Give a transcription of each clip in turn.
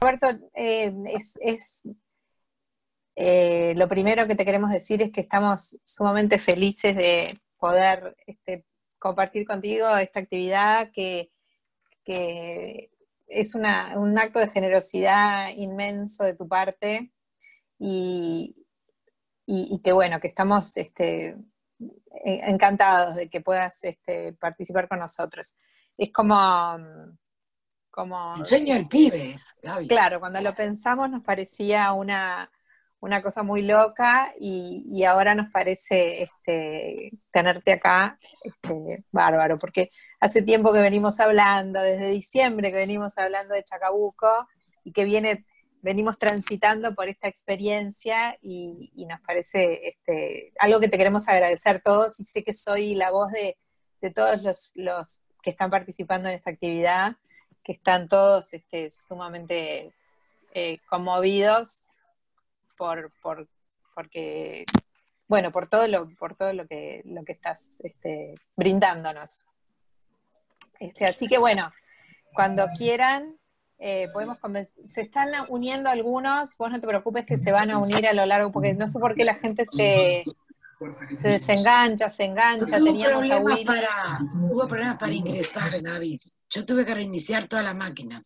Roberto, lo primero que te queremos decir es que estamos sumamente felices de poder compartir contigo esta actividad que es un acto de generosidad inmenso de tu parte y, y que bueno, que estamos encantados de que puedas participar con nosotros. Es como, El sueño del pibe es, Gaby. claro, cuando lo pensamos nos parecía una cosa muy loca y ahora nos parece tenerte acá bárbaro, porque hace tiempo que venimos hablando, desde diciembre que venimos hablando de Chacabuco y que venimos transitando por esta experiencia y nos parece algo que te queremos agradecer todos, y sé que soy la voz de todos los que están participando en esta actividad, que están todos sumamente conmovidos porque, bueno, por todo lo que estás brindándonos. Así que bueno, cuando quieran, se están uniendo algunos, vos no te preocupes que se van a unir a lo largo, porque no sé por qué la gente se desengancha, se engancha, teníamos a Willy. Hubo problemas para ingresar, Gaby. Yo tuve que reiniciar toda la máquina.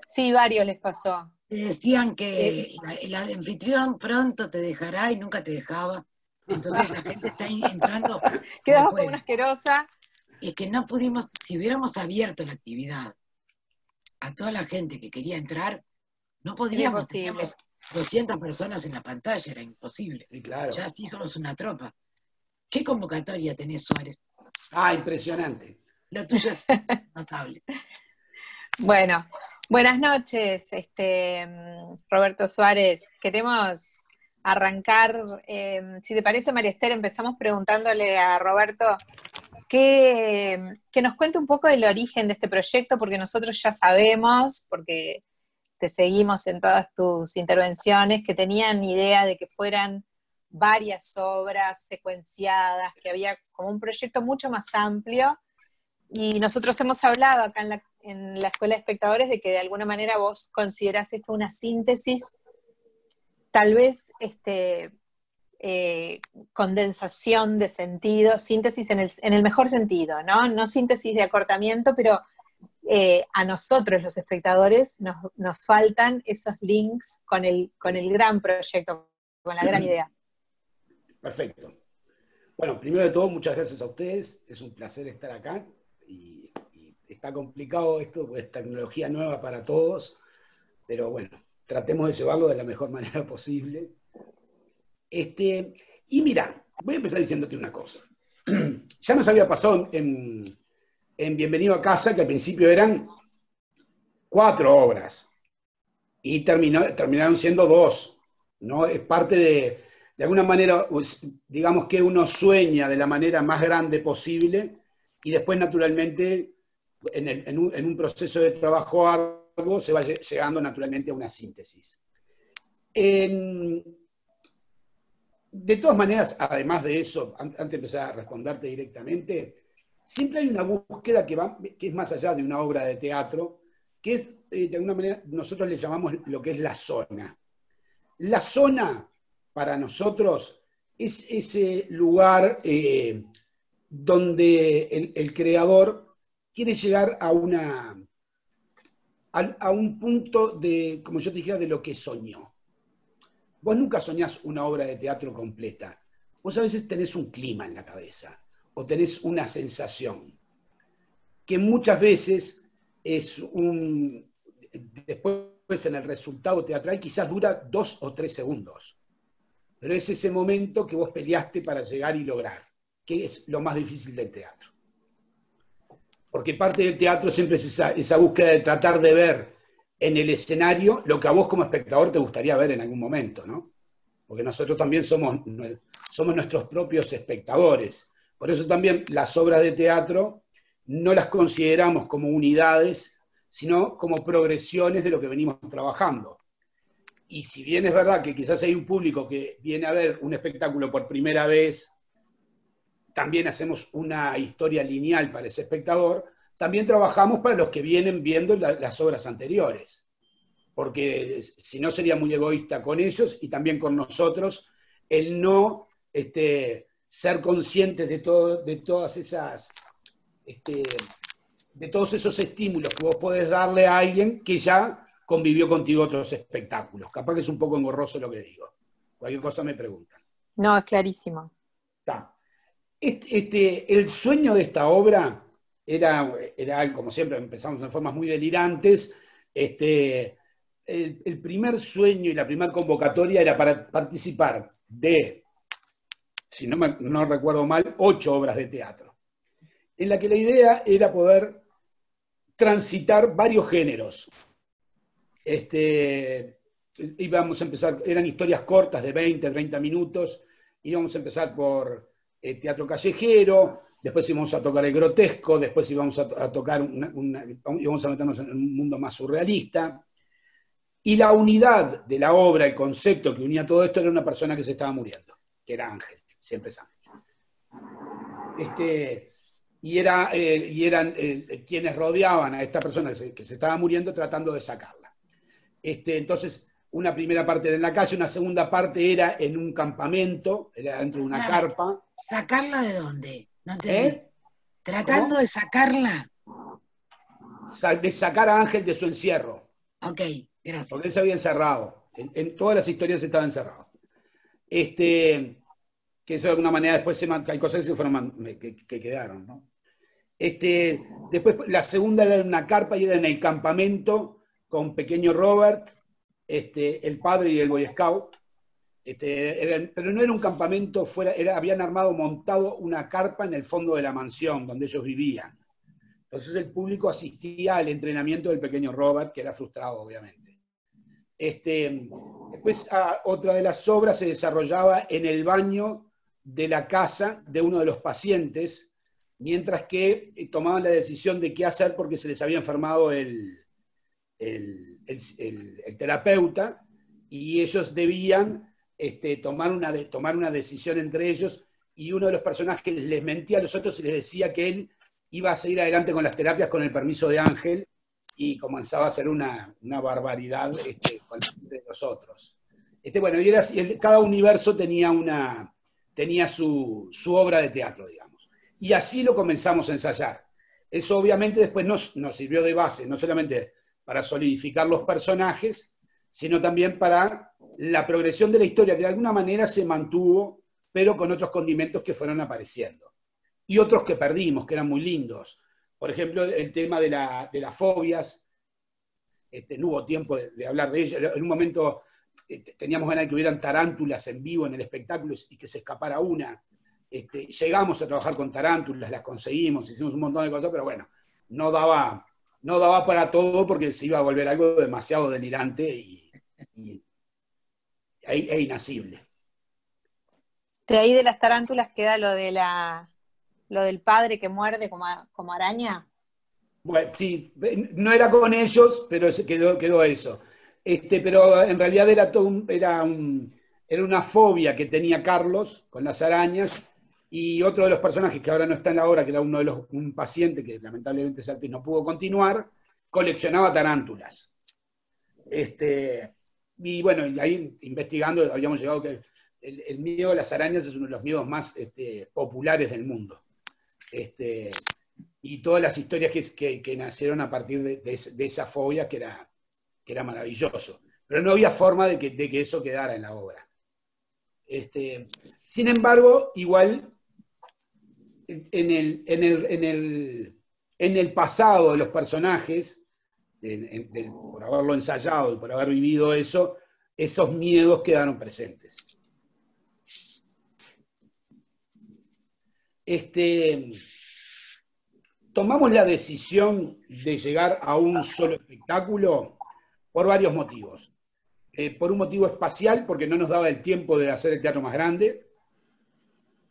Sí, varios les pasó. Te decían que el anfitrión pronto te dejará y nunca te dejaba. Entonces la gente está entrando. Quedaba como una asquerosa. Y que no pudimos, si hubiéramos abierto la actividad a toda la gente que quería entrar, no podíamos. Teníamos 200 personas en la pantalla, era imposible. Sí, claro. Ya sí somos una tropa. ¿Qué convocatoria tenés, Suárez? Ah, impresionante. Lo tuyo es notable. Bueno, buenas noches, Roberto Suárez. Queremos arrancar, si te parece, María Esther, empezamos preguntándole a Roberto que nos cuente un poco del origen de este proyecto, porque nosotros ya sabemos, porque te seguimos en todas tus intervenciones, que tenían idea de que fueran varias obras secuenciadas, que había como un proyecto mucho más amplio, y nosotros hemos hablado acá en la Escuela de Espectadores de que de alguna manera vos considerás esto una síntesis, tal vez condensación de sentido, síntesis en el mejor sentido, ¿no? No síntesis de acortamiento, pero a nosotros los espectadores nos faltan esos links con el gran proyecto, con la gran idea. Perfecto. Bueno, primero de todo, muchas gracias a ustedes. Es un placer estar acá. Y está complicado esto, porque es tecnología nueva para todos. Pero bueno, tratemos de llevarlo de la mejor manera posible. Y mira, voy a empezar diciéndote una cosa. Ya nos había pasado en Bienvenido a Casa, que al principio eran 4 obras. Y terminaron siendo 2. ¿No? Es parte de alguna manera, digamos que uno sueña de la manera más grande posible y después naturalmente en un proceso de trabajo arduo se va llegando naturalmente a una síntesis. De todas maneras, además de eso, antes de empezar a responderte directamente, siempre hay una búsqueda que es más allá de una obra de teatro, que es, de alguna manera, nosotros le llamamos lo que es la zona. La zona, para nosotros, es ese lugar donde el creador quiere llegar a un punto de, como yo te dijera, de lo que soñó. Vos nunca soñás una obra de teatro completa. Vos a veces tenés un clima en la cabeza, o tenés una sensación, que muchas veces es después en el resultado teatral quizás dura 2 o 3 segundos. Pero es ese momento que vos peleaste para llegar y lograr, que es lo más difícil del teatro. Porque parte del teatro siempre es esa búsqueda de tratar de ver en el escenario lo que a vos como espectador te gustaría ver en algún momento, ¿no? Porque nosotros también somos nuestros propios espectadores. Por eso también las obras de teatro no las consideramos como unidades, sino como progresiones de lo que venimos trabajando. Y si bien es verdad que quizás hay un público que viene a ver un espectáculo por primera vez, también hacemos una historia lineal para ese espectador, también trabajamos para los que vienen viendo las obras anteriores. porque si no sería muy egoísta con ellos y también con nosotros, el no ser conscientes de todas esas, de todos esos estímulos que vos podés darle a alguien que ya convivió contigo otros espectáculos. Capaz que es un poco engorroso lo que digo. Cualquier cosa me preguntan. No, es clarísimo. Está. El sueño de esta obra era, como siempre, empezamos en formas muy delirantes. El primer sueño y la primera convocatoria era para participar de, si no recuerdo mal, 8 obras de teatro, en la que la idea era poder transitar varios géneros. Íbamos a empezar, eran historias cortas de 20, 30 minutos, íbamos a empezar por teatro callejero, después íbamos a tocar el grotesco, después íbamos a tocar íbamos a meternos en un mundo más surrealista. Y la unidad de la obra, el concepto que unía todo esto, era una persona que se estaba muriendo, que era Ángel, siempre es Ángel. Y eran quienes rodeaban a esta persona que se estaba muriendo tratando de sacarla. Entonces, una primera parte era en la calle, una segunda parte era en un campamento, era dentro de una carpa. ¿Sacarla de dónde? No entendí. ¿Tratando de sacarla? De sacar a Ángel de su encierro. Ok, gracias. Porque él se había encerrado. En todas las historias estaba encerrado. Que eso de alguna manera después hay cosas que quedaron, ¿no? Después la segunda era en una carpa y era en el campamento con pequeño Robert, el padre y el Boy Scout. Pero no era un campamento habían montado una carpa en el fondo de la mansión donde ellos vivían. Entonces el público asistía al entrenamiento del pequeño Robert, que era frustrado, obviamente. Después otra de las obras se desarrollaba en el baño de la casa de uno de los pacientes, mientras que tomaban la decisión de qué hacer porque se les había enfermado el terapeuta, y ellos debían tomar una decisión entre ellos, y uno de los personajes les mentía a los otros y les decía que él iba a seguir adelante con las terapias con el permiso de Ángel, y comenzaba a ser una barbaridad con los otros. Bueno, y cada universo tenía su obra de teatro, digamos. Y así lo comenzamos a ensayar. Eso obviamente después nos sirvió de base, no solamente para solidificar los personajes, sino también para la progresión de la historia, que de alguna manera se mantuvo, pero con otros condimentos que fueron apareciendo. Y otros que perdimos, que eran muy lindos. Por ejemplo, el tema de las fobias. No hubo tiempo de hablar de ello. En un momento teníamos ganas de que hubieran tarántulas en vivo en el espectáculo y que se escapara una. Llegamos a trabajar con tarántulas, las conseguimos, hicimos un montón de cosas, pero bueno, no daba para todo porque se iba a volver algo demasiado delirante e inasible. De ahí de las tarántulas queda lo del padre que muerde como araña. Bueno, sí, no era con ellos, pero quedó eso. Pero en realidad era una fobia que tenía Carlos con las arañas, y otro de los personajes que ahora no está en la obra, que era un paciente que lamentablemente no pudo continuar, coleccionaba tarántulas. Y bueno, y ahí investigando habíamos llegado que el miedo a las arañas es uno de los miedos más populares del mundo. Y todas las historias que nacieron a partir de esa fobia que era maravilloso. Pero no había forma de que eso quedara en la obra. Sin embargo, igual en el pasado de los personajes, por haberlo ensayado y por haber vivido eso, esos miedos quedaron presentes. Tomamos la decisión de llegar a un solo espectáculo por varios motivos. Por un motivo espacial, porque no nos daba el tiempo de hacer el teatro más grande,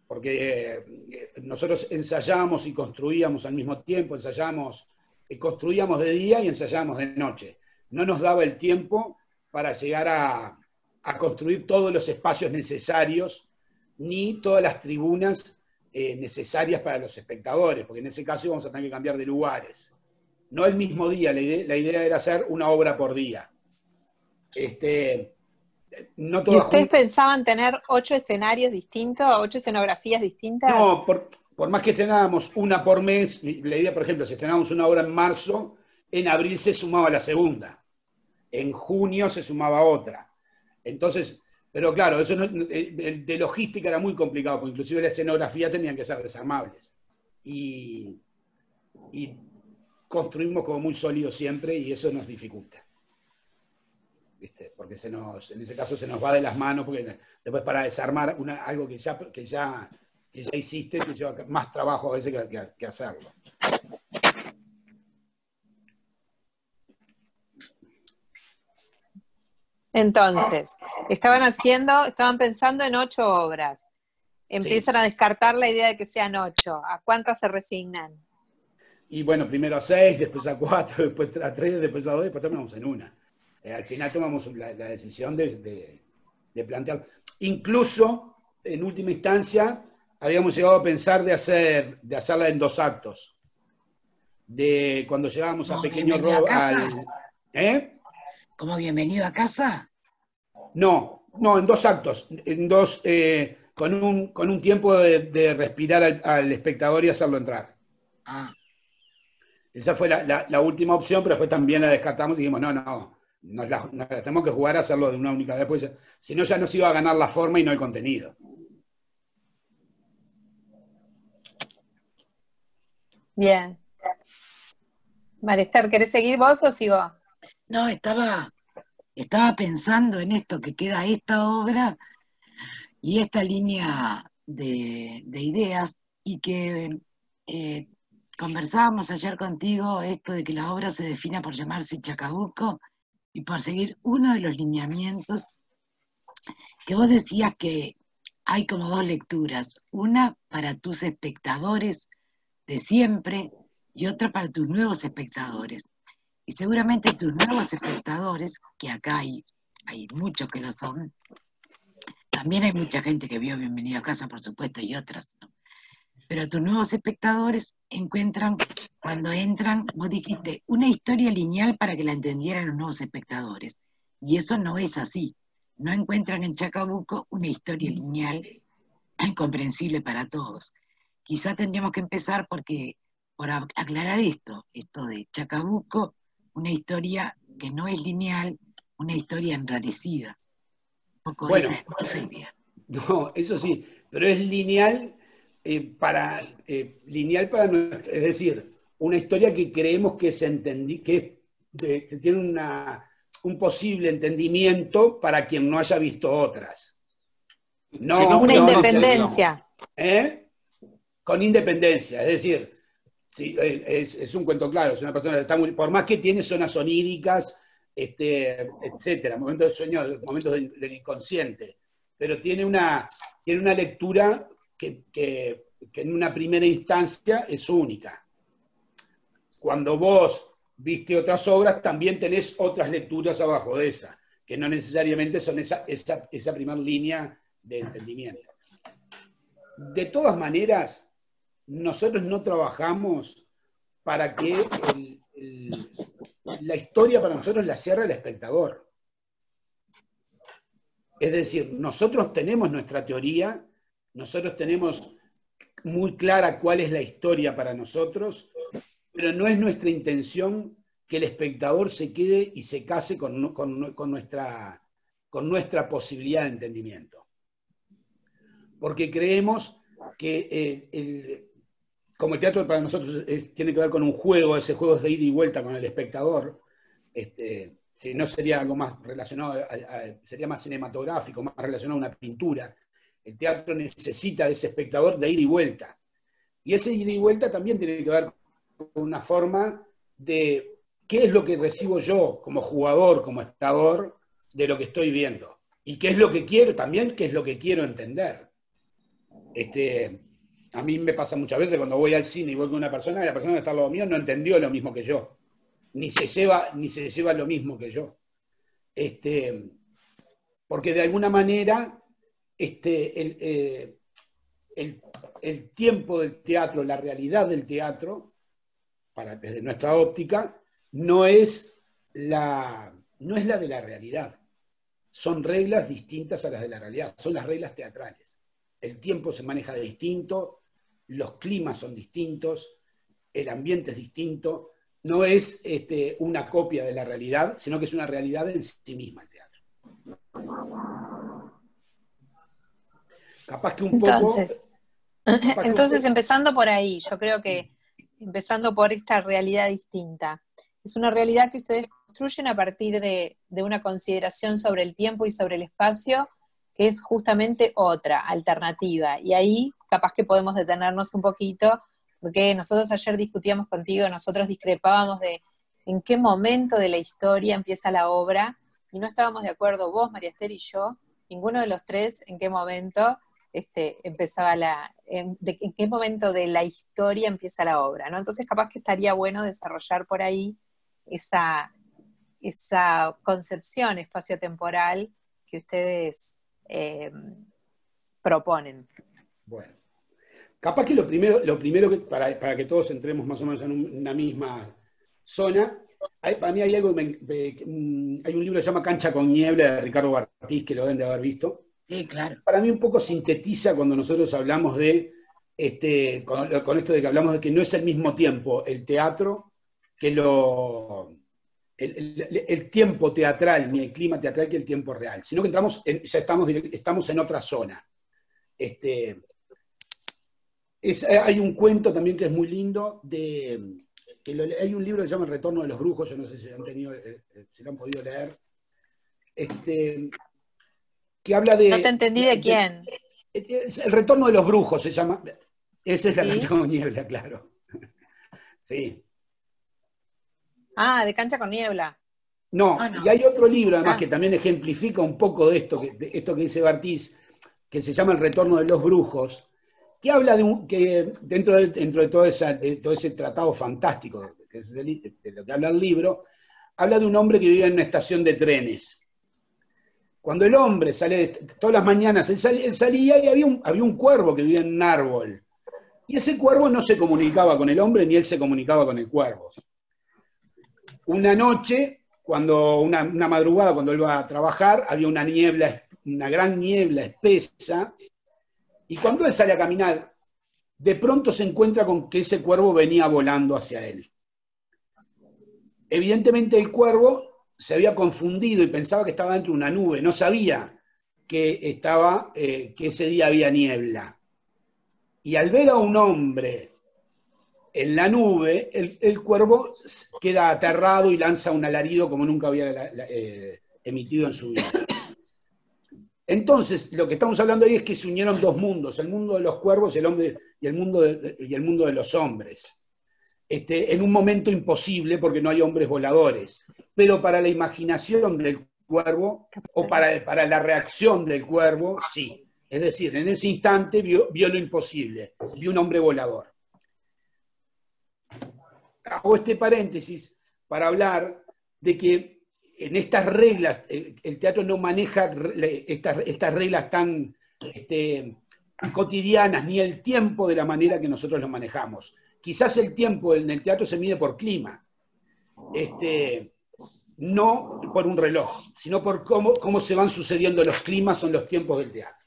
porque nosotros ensayábamos y construíamos al mismo tiempo, construíamos de día y ensayábamos de noche. No nos daba el tiempo para llegar a construir todos los espacios necesarios, ni todas las tribunas necesarias para los espectadores, porque en ese caso íbamos a tener que cambiar de lugares. No el mismo día, la idea era hacer una obra por día. No ¿Y todas ustedes juntas. pensaban tener 8 escenarios distintos, 8 escenografías distintas? No, por más que estrenábamos una por mes, la idea, por ejemplo, si estrenábamos una obra en marzo, en abril se sumaba la segunda, en junio se sumaba otra. Entonces, pero claro, eso de logística era muy complicado, porque inclusive la escenografía tenían que ser desarmables. Y construimos como muy sólido siempre y eso nos dificulta. ¿Viste? Porque en ese caso se nos va de las manos, porque después para desarmar algo que ya hiciste, te lleva más trabajo a veces que hacerlo. Entonces, estaban pensando en 8 obras. Empiezan Sí. a descartar la idea de que sean 8. ¿A cuántas se resignan? Y bueno, primero a 6, después a 4, después a 3, después a 2, después terminamos en una. Al final tomamos la decisión de plantear. Incluso, en última instancia, habíamos llegado a pensar de hacerla en 2 actos. De cuando llegábamos a Como Pequeño bienvenido a Rob casa. ¿Eh? Como bienvenido a casa. No, en 2 actos, con un tiempo de respirar al espectador y hacerlo entrar. Ah. Esa fue la última opción, pero después también la descartamos y dijimos, no, nos la tenemos que jugar a hacerlo de una única vez, pues, si no ya nos iba a ganar la forma y no el contenido. Bien. Marister, ¿querés seguir vos o sigo? No, estaba pensando en esto, que queda esta obra y esta línea de ideas, y que conversábamos ayer contigo esto de que la obra se defina por llamarse Chacabuco y por seguir uno de los lineamientos que vos decías, que hay como 2 lecturas, una para tus espectadores de siempre y otra para tus nuevos espectadores. Y seguramente tus nuevos espectadores, que acá hay muchos que lo son, también hay mucha gente que vio Bienvenido a Casa, por supuesto, y otras, ¿no? Pero tus nuevos espectadores encuentran, cuando entran, vos dijiste, una historia lineal para que la entendieran los nuevos espectadores. Y eso no es así. No encuentran en Chacabuco una historia lineal comprensible para todos. Quizá tendríamos que empezar por aclarar esto de Chacabuco, una historia que no es lineal, una historia enrarecida. Un poco Bueno, esa idea. no, eso sí, pero es lineal lineal para es decir, una historia que creemos que que tiene un posible entendimiento para quien no haya visto otras. No, Una no independencia. Con independencia, es decir, sí, es un cuento claro, es una persona que está por más que tiene zonas oníricas, etcétera, momentos de sueño, momentos del inconsciente, pero tiene una lectura que en una primera instancia es única. Cuando vos viste otras obras, también tenés otras lecturas abajo de esa, que no necesariamente son esa primera línea de entendimiento. De todas maneras, nosotros no trabajamos para que la historia para nosotros la cierre el espectador. Es decir, nosotros tenemos nuestra teoría, nosotros tenemos muy clara cuál es la historia para nosotros, pero no es nuestra intención que el espectador se quede y se case con nuestra posibilidad de entendimiento. Porque creemos que como el teatro para nosotros tiene que ver con un juego, ese juego es de ida y vuelta con el espectador, si no sería algo más relacionado, sería más cinematográfico, más relacionado a una pintura. El teatro necesita de ese espectador de ida y vuelta. Y ese ida y vuelta también tiene que ver con una forma de qué es lo que recibo yo como jugador, como espectador, de lo que estoy viendo. Y qué es lo que quiero, también qué es lo que quiero entender. A mí me pasa muchas veces cuando voy al cine y voy con una persona, y la persona que está al lado mío no entendió lo mismo que yo, ni se lleva lo mismo que yo. Porque de alguna manera el tiempo del teatro, la realidad del teatro, desde nuestra óptica, no es la de la realidad. son reglas distintas a las de la realidad, son las reglas teatrales. El tiempo se maneja de distinto, los climas son distintos, el ambiente es distinto, no es una copia de la realidad, sino que es una realidad en sí misma el teatro. Capaz que un Entonces, empezando por ahí, yo creo que empezando por esta realidad distinta, es una realidad que ustedes construyen a partir de una consideración sobre el tiempo y sobre el espacio, que es justamente otra, alternativa. Y ahí capaz que podemos detenernos un poquito, porque nosotros ayer discutíamos contigo, nosotros discrepábamos de en qué momento de la historia empieza la obra, y no estábamos de acuerdo, vos, María Esther y yo, ninguno de los tres, en qué momento empezaba en qué momento de la historia empieza la obra, ¿no? Entonces capaz que estaría bueno desarrollar por ahí esa concepción espaciotemporal que ustedes proponen. Bueno, capaz que lo primero que, para que todos entremos más o menos en una misma zona, para mí hay algo, hay un libro que se llama Cancha con Niebla de Ricardo Bartiz, que lo deben de haber visto. Sí, claro. Para mí un poco sintetiza cuando nosotros hablamos de, con esto de que hablamos de que no es el mismo tiempo el teatro que el tiempo teatral, ni el clima teatral que el tiempo real, sino que ya estamos en otra zona. Hay un cuento también que es muy lindo, hay un libro que se llama El Retorno de los Brujos, yo no sé si si lo han podido leer, que habla de... No te entendí de quién. El Retorno de los Brujos se llama, esa es la Cancha con Niebla, claro. Sí. Ah, de Cancha con Niebla. No, y hay otro libro además que también ejemplifica un poco de esto que dice Bartiz, que se llama El Retorno de los Brujos, que habla que dentro de todo ese tratado fantástico de lo que habla el libro, habla de un hombre que vive en una estación de trenes. Cuando el hombre sale, todas las mañanas, él salía y había un cuervo que vivía en un árbol. Y ese cuervo no se comunicaba con el hombre, ni él se comunicaba con el cuervo. Una noche, una madrugada, cuando él iba a trabajar, había una gran niebla espesa, y cuando él sale a caminar, de pronto se encuentra con que ese cuervo venía volando hacia él. Evidentemente el cuervo se había confundido y pensaba que estaba dentro de una nube, no sabía que ese día había niebla. Y al ver a un hombre en la nube, el cuervo queda aterrado y lanza un alarido como nunca había emitido en su vida. Entonces, lo que estamos hablando ahí es que se unieron dos mundos, el mundo de los cuervos y el mundo de los hombres. En un momento imposible porque no hay hombres voladores, pero para la imaginación del cuervo o para la reacción del cuervo, sí. Es decir, en ese instante vio lo imposible, vio un hombre volador. Hago este paréntesis para hablar de que en estas reglas, el teatro no maneja estas reglas tan cotidianas, ni el tiempo de la manera que nosotros lo manejamos. Quizás el tiempo en el teatro se mide por clima, no por un reloj, sino por cómo se van sucediendo los climas, son los tiempos del teatro.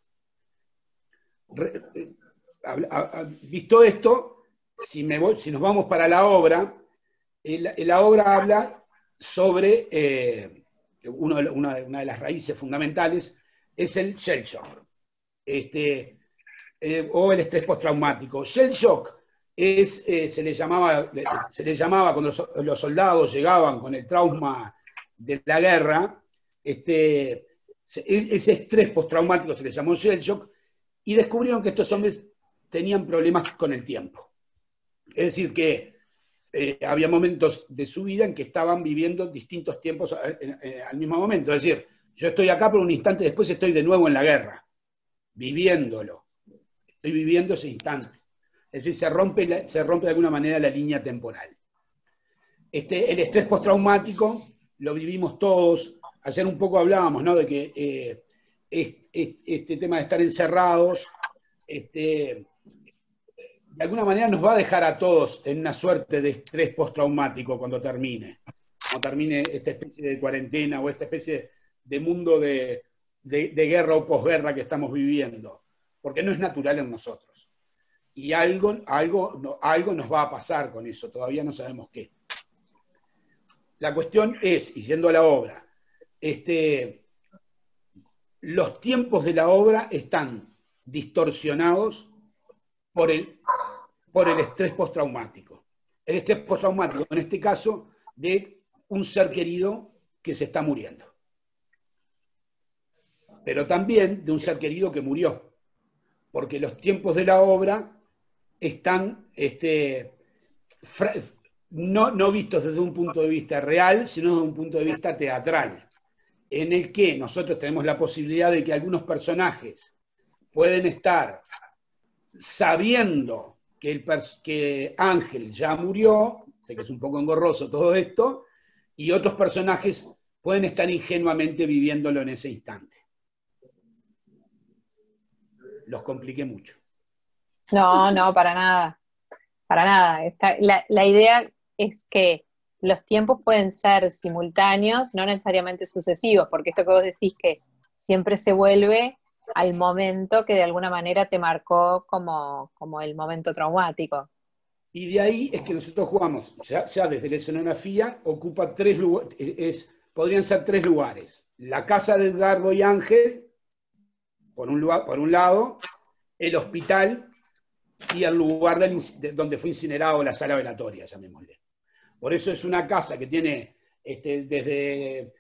Visto esto, si nos vamos para la obra, la obra habla sobre una de las raíces fundamentales, es el shell shock, o el estrés postraumático. Shell shock se le llamaba cuando los soldados llegaban con el trauma de la guerra, ese estrés postraumático se le llamó shell shock, y descubrieron que estos hombres tenían problemas con el tiempo. Es decir, que había momentos de su vida en que estaban viviendo distintos tiempos al mismo momento. Es decir, yo estoy acá, pero un instante después estoy de nuevo en la guerra, viviéndolo. Estoy viviendo ese instante. Es decir, se rompe de alguna manera la línea temporal. El estrés postraumático lo vivimos todos. Ayer un poco hablábamos, ¿no?, de que este tema de estar encerrados, de alguna manera nos va a dejar a todos en una suerte de estrés postraumático cuando termine esta especie de cuarentena o esta especie de mundo de de guerra o posguerra que estamos viviendo, porque no es natural en nosotros. Y algo nos va a pasar con eso, todavía no sabemos qué. La cuestión es, y yendo a la obra, los tiempos de la obra están distorsionados por el estrés postraumático. El estrés postraumático, en este caso, de un ser querido que se está muriendo. Pero también de un ser querido que murió. Porque los tiempos de la obra están no vistos desde un punto de vista real, sino desde un punto de vista teatral, en el que nosotros tenemos la posibilidad de que algunos personajes pueden estar sabiendo que Ángel ya murió, sé que es un poco engorroso todo esto, y otros personajes pueden estar ingenuamente viviéndolo en ese instante. Los compliqué mucho. No, para nada. Para nada. La idea es que los tiempos pueden ser simultáneos, no necesariamente sucesivos, porque esto que vos decís que siempre se vuelve al momento que de alguna manera te marcó como el momento traumático. Y de ahí es que nosotros jugamos, ya desde la escenografía, ocupa podrían ser 3 lugares. La casa de Edgardo y Ángel, por un lado, el hospital y el lugar donde fue incinerado la sala velatoria, llamémosle. Por eso es una casa que tiene desde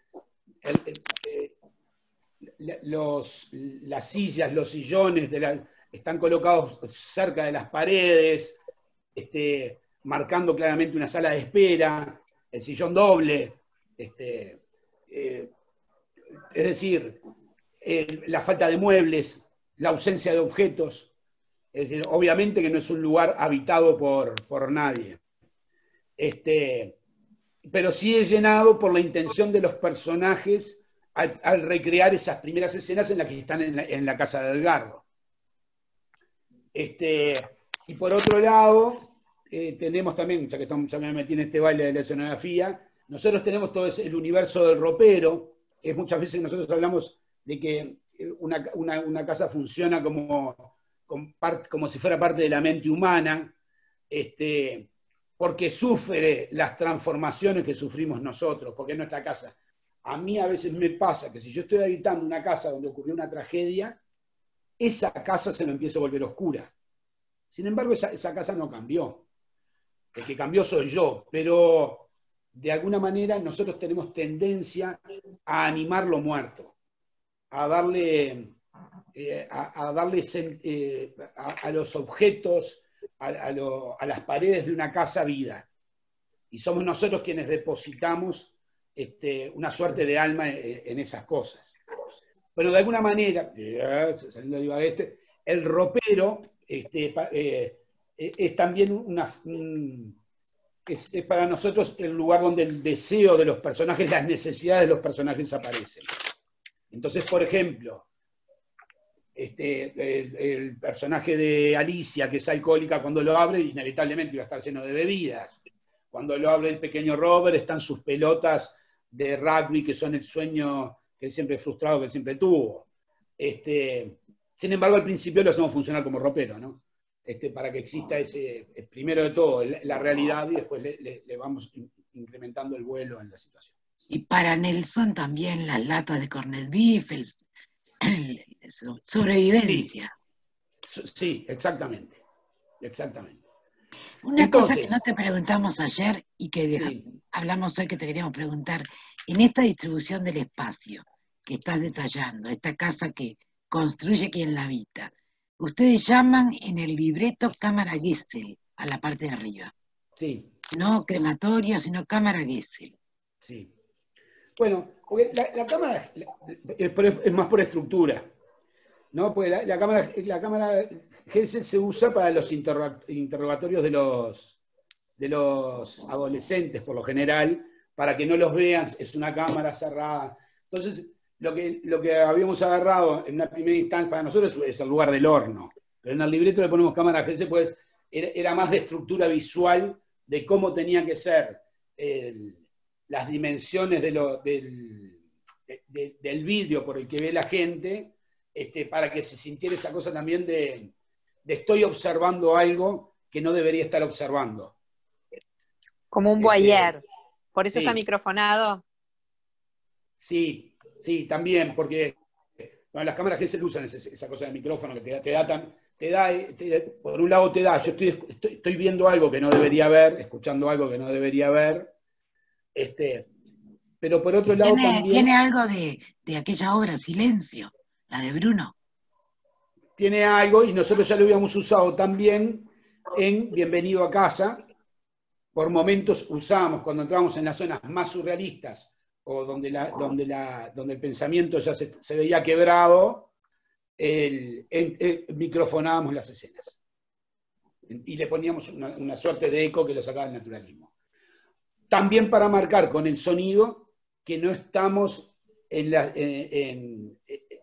las sillas, los sillones están colocados cerca de las paredes, marcando claramente una sala de espera, el sillón doble, es decir, la falta de muebles, la ausencia de objetos. Es decir, obviamente que no es un lugar habitado por nadie. Pero sí es llenado por la intención de los personajes al recrear esas primeras escenas en las que están en la casa de Edgardo. Y por otro lado, tenemos también, ya que me metí en este baile de la escenografía, nosotros tenemos todo el universo del ropero, que muchas veces nosotros hablamos de que una casa funciona como si fuera parte de la mente humana, porque sufre las transformaciones que sufrimos nosotros, porque es nuestra casa. A mí a veces me pasa que si yo estoy habitando una casa donde ocurrió una tragedia, esa casa se me empieza a volver oscura. Sin embargo, esa casa no cambió. El que cambió soy yo, pero de alguna manera nosotros tenemos tendencia a animar lo muerto, a darle a los objetos, a las paredes de una casa vida. Y somos nosotros quienes depositamos una suerte de alma en esas cosas. Pero de alguna manera, saliendo de el ropero es también es para nosotros el lugar donde el deseo de los personajes, las necesidades de los personajes aparecen. Entonces, por ejemplo, el personaje de Alicia, que es alcohólica, cuando lo abre, inevitablemente iba a estar lleno de bebidas. Cuando lo abre el pequeño Robert, están sus pelotas de rugby, que son el sueño que él siempre frustrado, que él siempre tuvo. Sin embargo, al principio lo hacemos funcionar como ropero, ¿no? Para que exista primero de todo, la realidad, y después le vamos incrementando el vuelo en la situación. Y para Nelson también las latas de corned beef, sobrevivencia. Sí, exactamente. Una cosa que no te preguntamos ayer y que hablamos hoy que te queríamos preguntar, en esta distribución del espacio que estás detallando, esta casa que construye quien la habita, ustedes llaman en el libreto cámara Gesell a la parte de arriba. Sí. No crematorio, sino cámara Gesell. Sí. Bueno, porque la cámara es más por estructura, ¿no? Porque la cámara Gesell se usa para los interrogatorios de los adolescentes, por lo general, para que no los vean, es una cámara cerrada. Entonces, lo que habíamos agarrado en una primera instancia, para nosotros es el lugar del horno, pero en el libreto le ponemos cámara Gesell, pues era más de estructura visual, de cómo tenía que ser las dimensiones del vidrio por el que ve la gente, para que se sintiera esa cosa también de estoy observando algo que no debería estar observando. Como un voyeur. Por eso sí. está microfonado. Sí, sí, también, porque bueno, las cámaras Gesell usan esa cosa del micrófono que por un lado te da, yo estoy viendo algo que no debería ver, escuchando algo que no debería ver, pero por otro lado también... Tiene algo de aquella obra, Silencio, la de Bruno. Tiene algo, y nosotros ya lo habíamos usado también en Bienvenido a Casa. Por momentos usábamos, cuando entrábamos en las zonas más surrealistas, o donde el pensamiento ya se veía quebrado, microfonábamos las escenas. Y le poníamos una suerte de eco que lo sacaba el naturalismo. También para marcar con el sonido que no estamos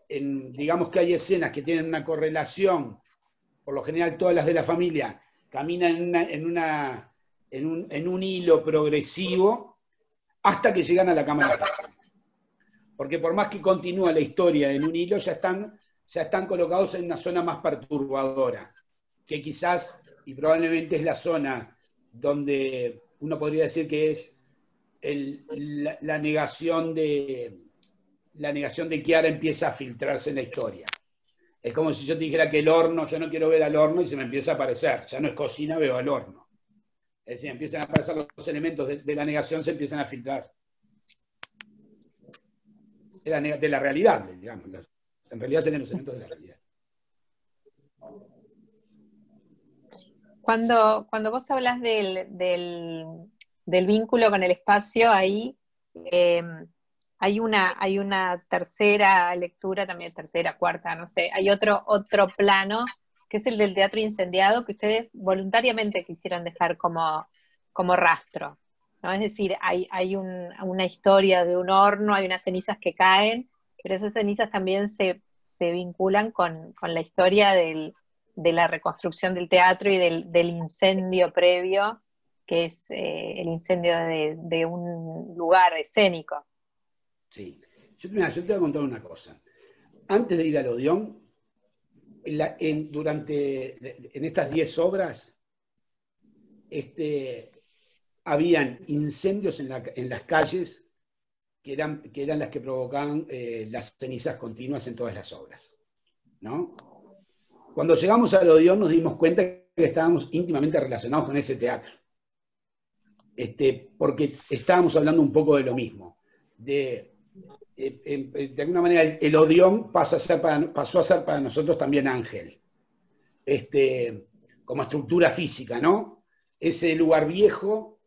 digamos que hay escenas que tienen una correlación, por lo general todas las de la familia caminan en un hilo progresivo hasta que llegan a la cámara Gesell. Porque por más que continúa la historia en un hilo, ya están colocados en una zona más perturbadora, que quizás, y probablemente es la zona donde uno podría decir que es la negación de Chiara empieza a filtrarse en la historia. Es como si yo te dijera que el horno, yo no quiero ver al horno y se me empieza a aparecer, ya no es cocina, veo al horno. Es decir, empiezan a aparecer los elementos de la negación, se empiezan a filtrar. De la realidad, digamos. En realidad serían los elementos de la realidad. Cuando vos hablas del vínculo con el espacio, ahí hay una tercera lectura, también tercera, cuarta, no sé, hay otro plano, que es el del teatro incendiado, que ustedes voluntariamente quisieron dejar como rastro, ¿no? Es decir, hay una historia de un horno, hay unas cenizas que caen, pero esas cenizas también se vinculan con la historia de la reconstrucción del teatro y del incendio previo, que es el incendio de un lugar escénico. Sí. Yo te voy a contar una cosa. Antes de ir al Odeón, en estas 10 obras, habían incendios en las calles que eran las que provocaban las cenizas continuas en todas las obras, ¿no? Cuando llegamos al Odeón nos dimos cuenta que estábamos íntimamente relacionados con ese teatro, porque estábamos hablando un poco de lo mismo, de alguna manera el Odeón pasó a ser para nosotros también ángel, como estructura física, ¿no? Ese lugar viejo,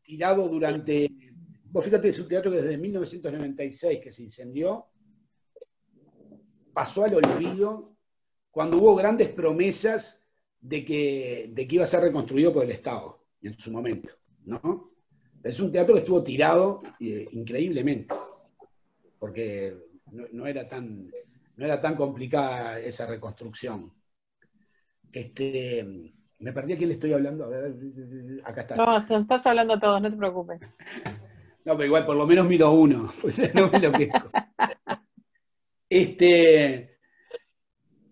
tirado durante... Vos fíjate, es un teatro que desde 1996 que se incendió, pasó al olvido, cuando hubo grandes promesas de que iba a ser reconstruido por el Estado, en su momento, ¿no? Es un teatro que estuvo tirado increíblemente, porque no era tan complicada esa reconstrucción. Me perdí a quién le estoy hablando. A ver, acá estás. No, te estás hablando a todos, no te preocupes. No, pero igual por lo menos miro uno, pues no me lo quejo.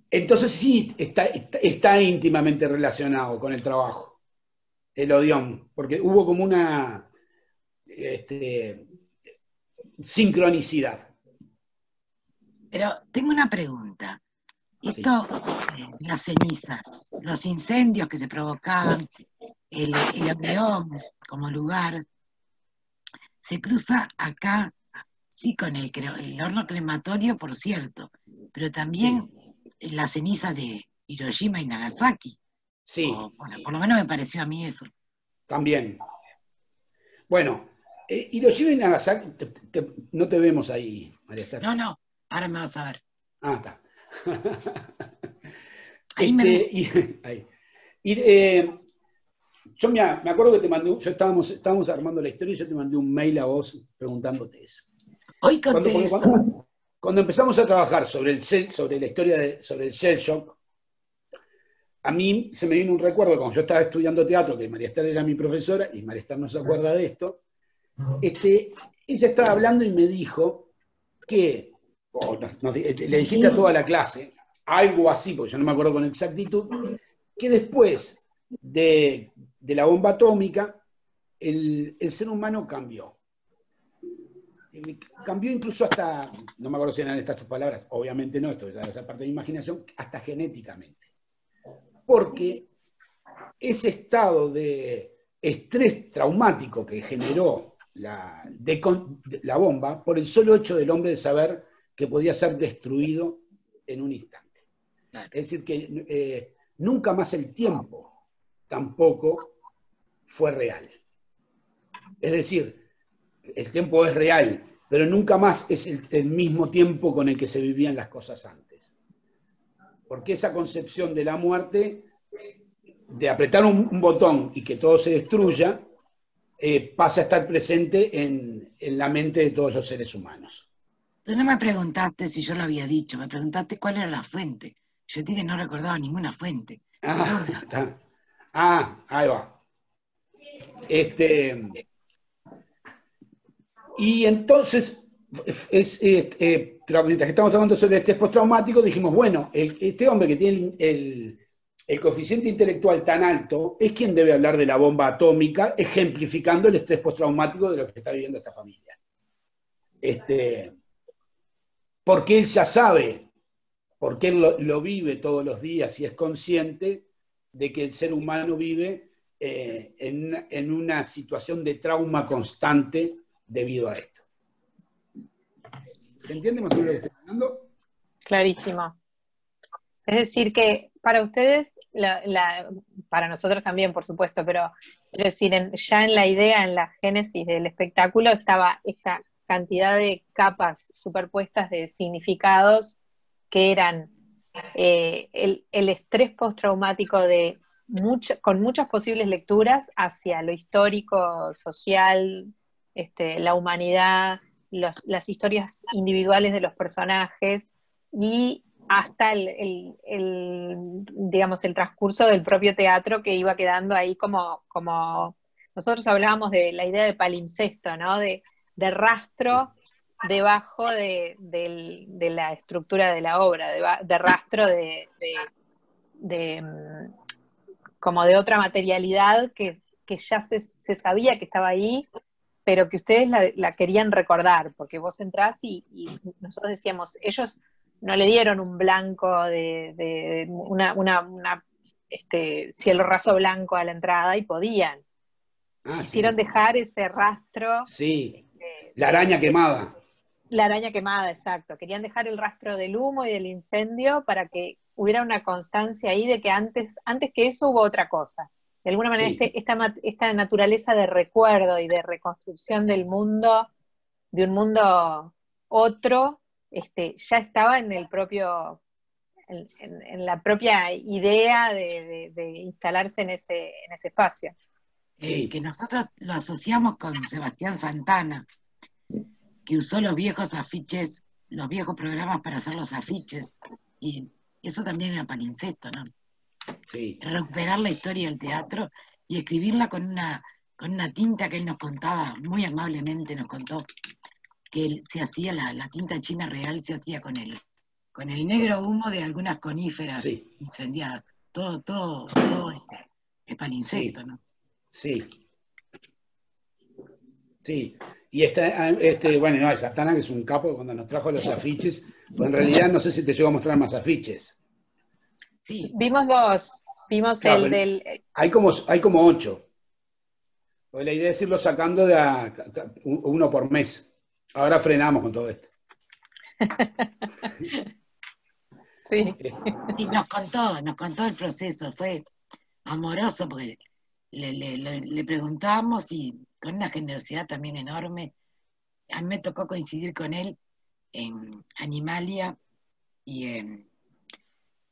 Entonces sí, está íntimamente relacionado con el trabajo, el Odeón, porque hubo como una sincronicidad. Pero tengo una pregunta. Esto, las cenizas, los incendios que se provocaban, el Odeón como lugar, se cruza acá, sí, con el horno crematorio, por cierto, pero también la ceniza de Hiroshima y Nagasaki. Sí. Por lo menos me pareció a mí eso. También. Bueno, Hiroshima y Nagasaki, no te vemos ahí, María Esther. No, ahora me vas a ver. Ah, está. Ahí me ves. Yo me acuerdo que te mandé, estábamos armando la historia y yo te mandé un mail a vos preguntándote eso. Hoy conté eso. Cuando empezamos a trabajar sobre la historia sobre el shell shock, a mí se me vino un recuerdo, cuando yo estaba estudiando teatro, que María Esther era mi profesora, y María Esther no se acuerda de esto, ella estaba hablando y me dijo que, le dijiste a toda la clase, algo así, porque yo no me acuerdo con exactitud, que después de la bomba atómica, el ser humano cambió. Cambió incluso hasta, no me acuerdo si eran estas tus palabras, obviamente no, esto es esa parte de imaginación, hasta genéticamente. Porque ese estado de estrés traumático que generó la bomba, por el solo hecho del hombre de saber que podía ser destruido en un instante. Es decir, que nunca más el tiempo tampoco fue real. Es decir, el tiempo es real, pero nunca más es el mismo tiempo con el que se vivían las cosas antes. Porque esa concepción de la muerte, de apretar un botón y que todo se destruya, pasa a estar presente en la mente de todos los seres humanos. Tú no me preguntaste si yo lo había dicho, me preguntaste cuál era la fuente. Yo dije que no recordaba ninguna fuente. Ahí va. Y entonces, mientras que estamos hablando sobre el estrés postraumático, dijimos, bueno, este hombre que tiene el coeficiente intelectual tan alto es quien debe hablar de la bomba atómica, ejemplificando el estrés postraumático de lo que está viviendo esta familia. Porque él ya sabe, porque él lo vive todos los días y es consciente de que el ser humano vive en una situación de trauma constante debido a esto. ¿Se entiende más o menos lo que estoy hablando? Clarísimo. Es decir, que para ustedes, para nosotros también, por supuesto, pero es decir, ya en la idea, en la génesis del espectáculo, estaba esta cantidad de capas superpuestas de significados que eran el estrés postraumático con muchas posibles lecturas hacia lo histórico, social, la humanidad, las historias individuales de los personajes y hasta digamos, el transcurso del propio teatro que iba quedando ahí como nosotros hablábamos de la idea de palimpsesto, ¿no? De rastro debajo de la estructura de la obra, de rastro como de otra materialidad que ya se sabía que estaba ahí, pero que ustedes la querían recordar, porque vos entrás y nosotros decíamos, ellos no le dieron un blanco de cielo raso blanco a la entrada y podían. Quisieron dejar ese rastro. Sí, la araña quemada. La araña quemada, exacto. Querían dejar el rastro del humo y del incendio para que hubiera una constancia ahí de que antes que eso hubo otra cosa. De alguna manera, sí. esta naturaleza de recuerdo y de reconstrucción del mundo, de un mundo otro, ya estaba en el propio, en la propia idea de instalarse en ese espacio. Que nosotros lo asociamos con Sebastián Santana, que usó los viejos afiches, los viejos programas para hacer los afiches, y eso también era palimpsesto, ¿no? Sí. Recuperar la historia del teatro y escribirla con una tinta que él nos contaba, muy amablemente nos contó, que se hacía la tinta china real, se hacía con el negro humo de algunas coníferas incendiadas. Todo es palimpsesto, sí. ¿No? Sí. Sí. Y bueno, Santana, que es un capo, cuando nos trajo los afiches, pues en realidad no sé si te llegó a mostrar más afiches. Sí. Vimos dos. Vimos claro, el del... Hay como 8. Pues la idea es irlo sacando uno por mes. Ahora frenamos con todo esto. Sí. Y nos contó el proceso, fue amoroso, porque le preguntábamos y con una generosidad también enorme. A mí me tocó coincidir con él en Animalia y en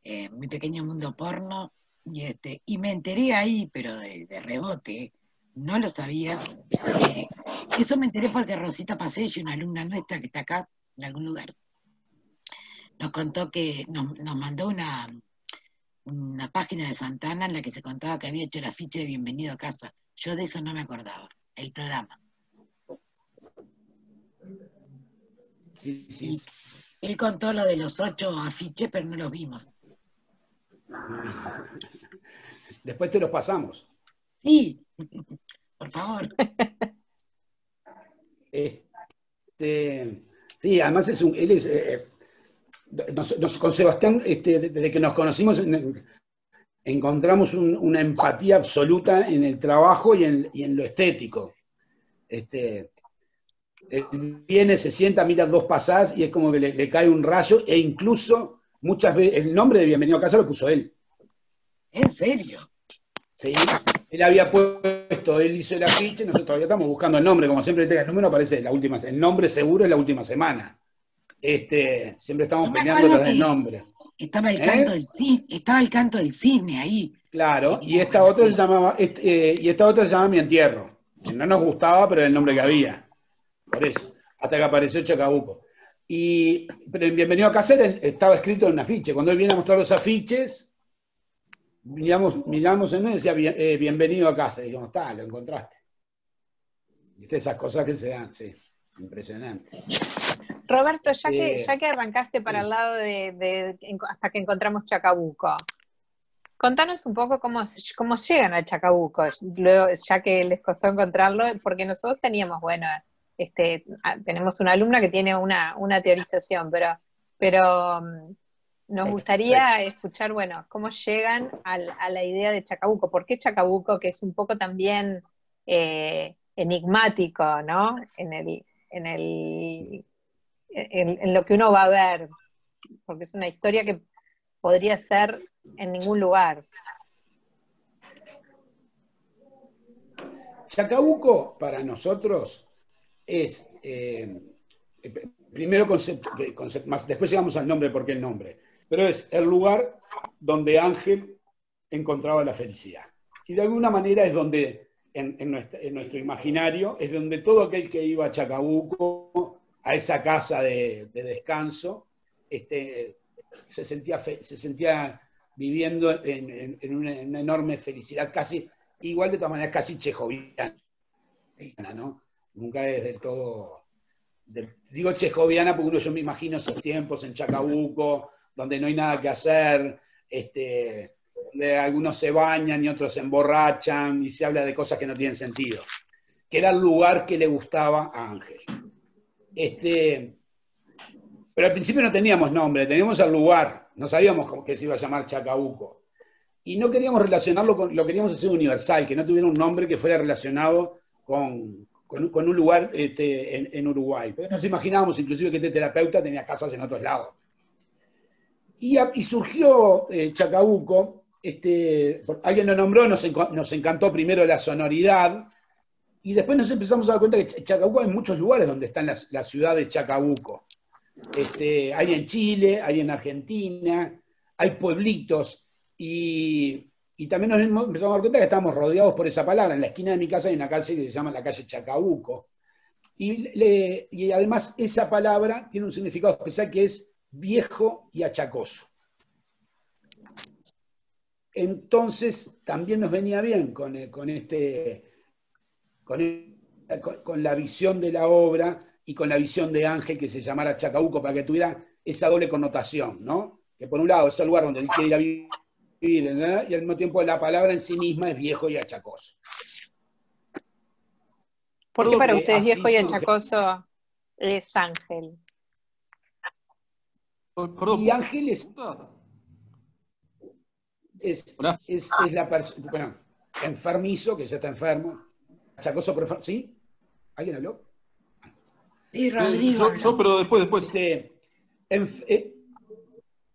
Mi Pequeño Mundo Porno, y me enteré ahí, pero de rebote, no lo sabía. Eso me enteré porque Rosita Pasello, una alumna nuestra que está acá, en algún lugar, nos contó que nos mandó una página de Santana en la que se contaba que había hecho el afiche de Bienvenido a Casa. Yo de eso no me acordaba, el programa. Sí, sí. Y él contó lo de los 8 afiches, pero no los vimos. Después te los pasamos. Sí, por favor. Sí, además él es, con Sebastián, desde que nos conocimos, encontramos una empatía absoluta en el trabajo y en lo estético. Él viene, se sienta, mira 2 pasadas y es como que le cae un rayo, e incluso muchas veces el nombre de Bienvenido a Casa lo puso él. ¿En serio? ¿Sí? Él había puesto, él hizo el afiche, nosotros todavía estamos buscando el nombre, como siempre el número aparece el nombre seguro es la última semana. Siempre estamos No me peleando acuerdo del que nombre. estaba el canto del cisne ahí. Claro, y esta otra se llamaba Mi Entierro. Que no nos gustaba, pero era el nombre que había. Por eso, hasta que apareció Chacabuco. Pero en Bienvenido a Casa estaba escrito en un afiche. Cuando él viene a mostrar los afiches, miramos en él y decía, bienvenido a casa. Y dijimos, está, lo encontraste. ¿Viste esas cosas que se dan? Sí, impresionante. Roberto, ya que arrancaste para el lado hasta que encontramos Chacabuco, contanos un poco cómo llegan al Chacabuco, luego, ya que les costó encontrarlo, porque nosotros teníamos, bueno, tenemos una alumna que tiene una teorización, pero nos gustaría escuchar, bueno, cómo llegan a la idea de Chacabuco. ¿Por qué Chacabuco? Que es un poco también enigmático, ¿no? En lo que uno va a ver, porque es una historia que podría ser en ningún lugar. Chacabuco, para nosotros, es, primero concepto, más, después llegamos al nombre, ¿por qué el nombre? Pero es el lugar donde Ángel encontraba la felicidad. Y de alguna manera es donde, en nuestro imaginario, es donde todo aquel que iba a Chacabuco, a esa casa de descanso, se sentía viviendo en una enorme felicidad, casi, igual de todas maneras, casi chejoviana, ¿no? Nunca es del todo... digo chejoviana porque yo me imagino esos tiempos en Chacabuco, donde no hay nada que hacer, donde algunos se bañan y otros se emborrachan y se habla de cosas que no tienen sentido. Que era el lugar que le gustaba a Ángel. Pero al principio no teníamos nombre, teníamos el lugar, no sabíamos cómo que se iba a llamar Chacabuco. Y no queríamos relacionarlo lo queríamos hacer universal, que no tuviera un nombre que fuera relacionado con un lugar en Uruguay. Pero nos imaginábamos inclusive que este terapeuta tenía casas en otros lados. Y surgió Chacabuco, alguien lo nombró, nos encantó primero la sonoridad, y después nos empezamos a dar cuenta que Chacabuco hay muchos lugares donde está la ciudad de Chacabuco. Hay en Chile, hay en Argentina, hay pueblitos, y también nos empezamos a dar cuenta que estamos rodeados por esa palabra. En la esquina de mi casa hay una calle que se llama la calle Chacabuco. Y además esa palabra tiene un significado especial que es viejo y achacoso. Entonces también nos venía bien con la visión de la obra y con la visión de Ángel que se llamara Chacabuco, para que tuviera esa doble connotación, ¿no? Que por un lado es el lugar donde él quiere ir a vivir, ¿verdad? Y al mismo tiempo la palabra en sí misma es viejo y achacoso. ¿Por qué para ustedes viejo y achacoso es Ángel? Y Ángel es la persona, bueno, enfermizo, que ya está enfermo, achacoso, pero ¿sí? ¿Alguien habló? Sí, Rodrigo. Yo, pero después.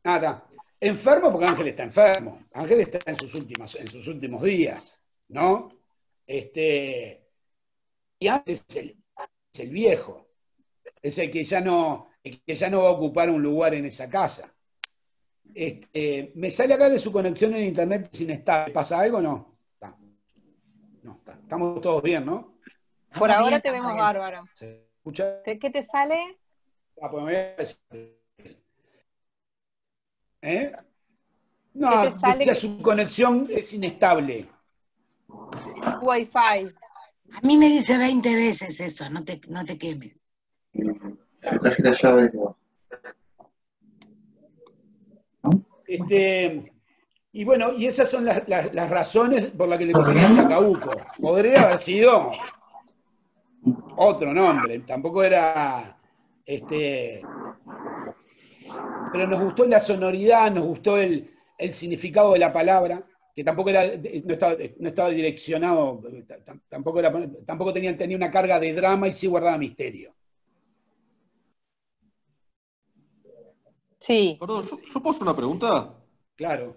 Nada. Enfermo porque Ángel está enfermo. Ángel está en sus últimos días, ¿no? Y Ángel es el viejo. Es el que ya no va a ocupar un lugar en esa casa. Me sale acá de su conexión en internet sin estar. ¿Pasa algo o no? No, estamos todos bien, ¿no? Por ahora te vemos bárbaro. ¿Se escucha? ¿Qué te sale? No, ¿Qué te sale? decía, su conexión es inestable. Wi-Fi. A mí me dice 20 veces eso, no te quemes. Traje la llave de abajo. Y bueno, y esas son las razones por las que le pusimos Chacabuco. Podría haber sido otro nombre, tampoco era, pero nos gustó la sonoridad, nos gustó el significado de la palabra, que tampoco era, no estaba direccionado, tampoco tenía una carga de drama y sí guardaba misterio. Sí. Perdón, ¿yo puedo hacer una pregunta? Claro.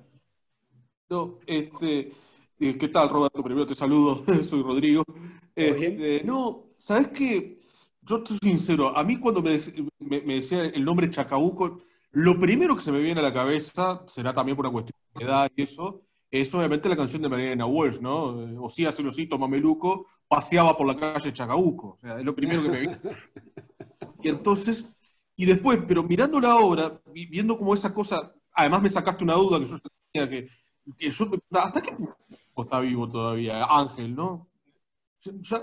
No, ¿qué tal, Roberto? Primero te saludo, soy Rodrigo. ¿Todo bien? No, ¿sabes qué? Yo estoy sincero, a mí cuando me decía el nombre Chacabuco, lo primero que se me viene a la cabeza, será también por una cuestión de edad y eso, es obviamente la canción de Mariana Walsh, ¿no? Osía Celosito Mameluco paseaba por la calle Chacabuco, o sea, es lo primero que me viene. Y entonces, y después, pero mirando la obra, viendo como esa cosa, además me sacaste una duda que yo tenía que yo, ¿hasta qué punto está vivo todavía Ángel, no?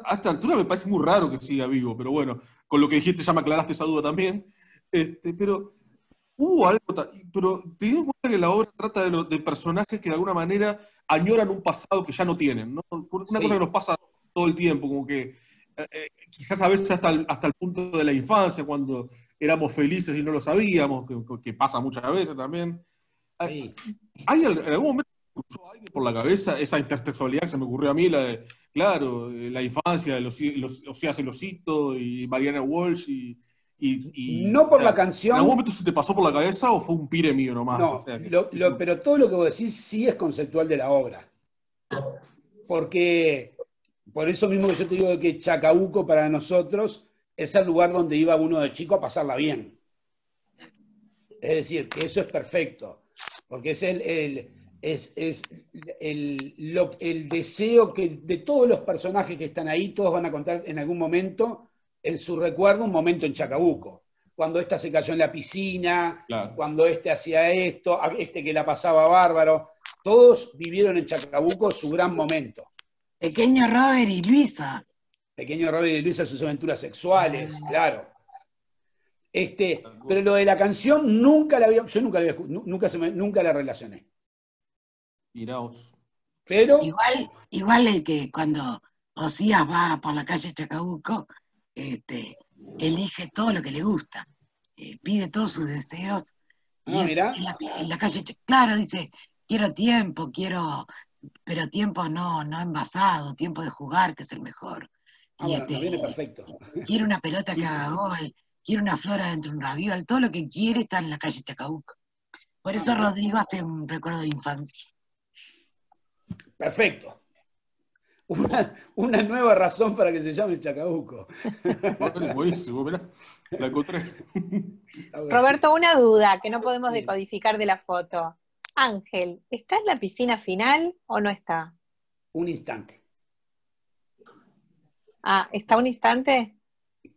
A esta altura me parece muy raro que siga vivo, pero bueno, con lo que dijiste ya me aclaraste esa duda también. Pero hubo algo, pero teniendo en cuenta que la obra trata de personajes que de alguna manera añoran un pasado que ya no tienen, ¿no? Una cosa que nos pasa todo el tiempo, como que quizás a veces hasta el punto de la infancia, cuando éramos felices y no lo sabíamos, que pasa muchas veces también. Sí. ¿Hay en algún momento cruzó a alguien por la cabeza esa intertextualidad que se me ocurrió a mí, claro, la infancia, de Osía Celosito y Mariana Walsh No por o sea, la canción. ¿en algún momento se te pasó por la cabeza o fue un pire mío nomás? No, o sea, pero todo lo que vos decís sí es conceptual de la obra. Porque, por eso mismo que yo te digo que Chacabuco para nosotros es el lugar donde iba uno de chico a pasarla bien. Es decir, que eso es perfecto. Porque es el deseo que de todos los personajes que están ahí, todos van a contar en algún momento, en su recuerdo, un momento en Chacabuco. Cuando esta se cayó en la piscina, claro. Cuando este hacía esto, que la pasaba bárbaro. Todos vivieron en Chacabuco su gran momento. Pequeño Robert y Luisa. Pequeño Robert y Luisa, sus aventuras sexuales, claro. Pero lo de la canción nunca la relacioné. Miraos. Pero Igual el que cuando Osías va por la calle Chacabuco, elige todo lo que le gusta, pide todos sus deseos, y en la calle, claro, dice, quiero tiempo, pero tiempo no envasado, tiempo de jugar, que es el mejor. Bueno, nos viene perfecto. Quiere una pelota que haga gol, quiere una flor adentro de un raviol, todo lo que quiere está en la calle Chacabuco. Por eso Rodrigo hace un recuerdo de infancia. Perfecto. Una nueva razón para que se llame Chacabuco. Buenísimo, mirá, la encontré. Roberto, una duda que no podemos decodificar de la foto. Ángel, ¿está en la piscina final o no está? Un instante. Ah, ¿está un instante?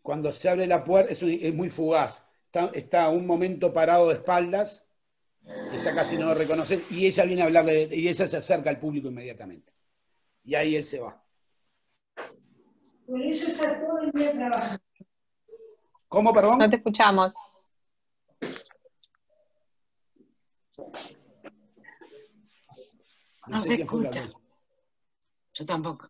Cuando se abre la puerta es muy fugaz. Está un momento parado de espaldas, ella casi no lo reconoce, y ella viene a hablarle, y ella se acerca al público inmediatamente. Y ahí él se va. Por eso está todo el día trabajando. ¿Cómo, perdón? No te escuchamos. No se escucha. Yo tampoco.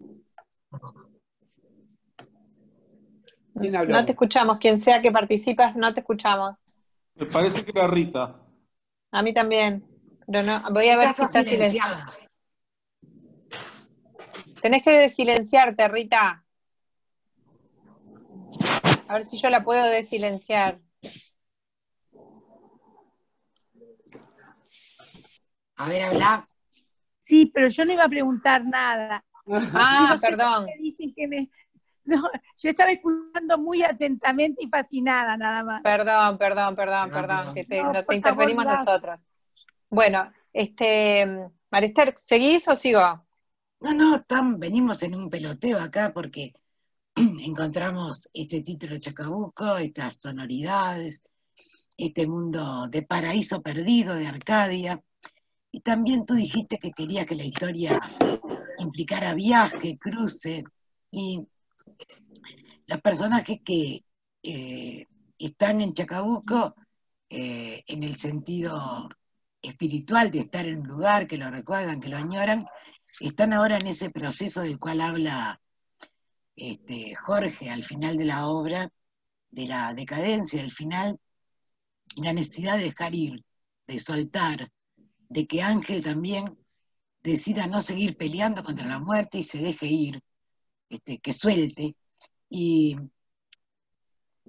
¿Quién habló? No te escuchamos. Quien sea que participas, no te escuchamos. Me parece que era Rita. A mí también. Pero no, voy a ver si está silenciada. Tenés que desilenciarte, Rita. A ver si yo la puedo desilenciar. A ver, habla. Sí, pero yo no iba a preguntar nada. Ah, perdón. Dicen que no, yo estaba escuchando muy atentamente y fascinada, nada más. Perdón, que no te interferimos nosotros. Bueno, Marister, ¿seguís o sigo? No, venimos en un peloteo acá porque encontramos este título de Chacabuco, estas sonoridades, este mundo de paraíso perdido de Arcadia. Y también tú dijiste que querías que la historia implicara viaje, cruce, y los personajes que están en Chacabuco en el sentido espiritual de estar en un lugar, que lo recuerdan, que lo añoran, están ahora en ese proceso del cual habla Jorge al final de la obra, de la decadencia al final, y la necesidad de dejar ir, de soltar, de que Ángel también decida no seguir peleando contra la muerte y se deje ir, que suelte. Y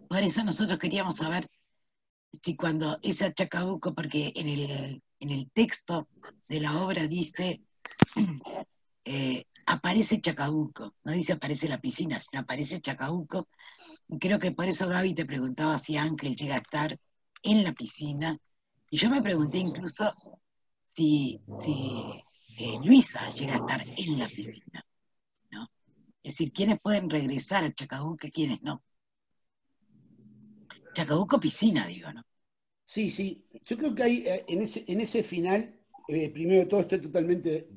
por eso nosotros queríamos saber si cuando ese Chacabuco, porque en el texto de la obra dice, aparece Chacabuco, no dice aparece la piscina, sino aparece Chacabuco, y creo que por eso Gaby te preguntaba si Ángel llega a estar en la piscina, y yo me pregunté incluso si Luisa llega a estar en la piscina, ¿no? Es decir, ¿quiénes pueden regresar a Chacabuco y quiénes no? Chacabuco piscina, digo, ¿no? Sí, sí. Yo creo que hay en ese final, primero de todo, estoy totalmente.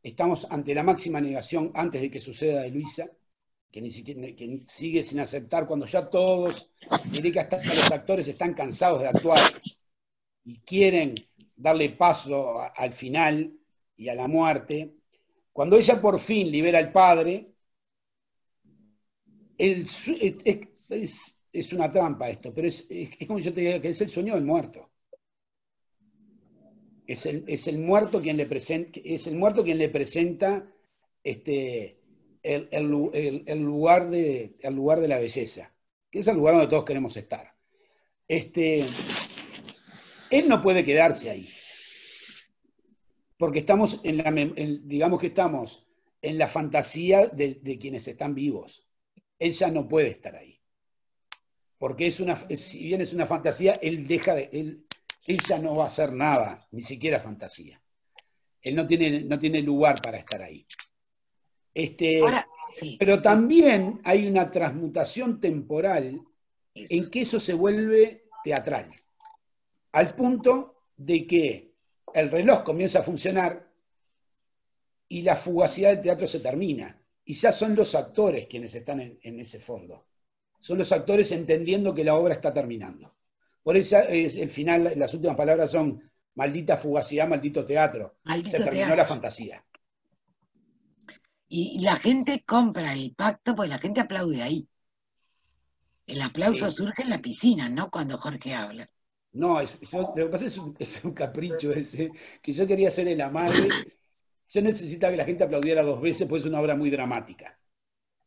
Estamos ante la máxima negación antes de que suceda de Luisa, que ni siquiera que sigue sin aceptar, cuando ya todos, diré que hasta los actores están cansados de actuar y quieren darle paso al final y a la muerte. Cuando ella por fin libera al padre, es una trampa esto, pero es como yo te digo, que es el sueño del muerto. Es el muerto quien le presenta, el lugar de la belleza, que es el lugar donde todos queremos estar. Él no puede quedarse ahí, porque estamos digamos que estamos en la fantasía de quienes están vivos. Él ya no puede estar ahí. Porque si bien es una fantasía, él ya no va a hacer nada, ni siquiera fantasía. Él no tiene lugar para estar ahí. Ahora, sí, pero sí. También hay una transmutación temporal en que eso se vuelve teatral, al punto de que el reloj comienza a funcionar y la fugacidad del teatro se termina, y ya son los actores quienes están en ese fondo. Son los actores entendiendo que la obra está terminando. Por eso el final, las últimas palabras son: maldita fugacidad, maldito teatro. Se terminó la fantasía. Y la gente compra el pacto porque la gente aplaude ahí. El aplauso surge en la piscina, ¿no? Cuando Jorge habla. No, lo que pasa es un capricho ese, que yo quería hacer en La Madre. Yo necesitaba que la gente aplaudiera 2 veces, pues es una obra muy dramática.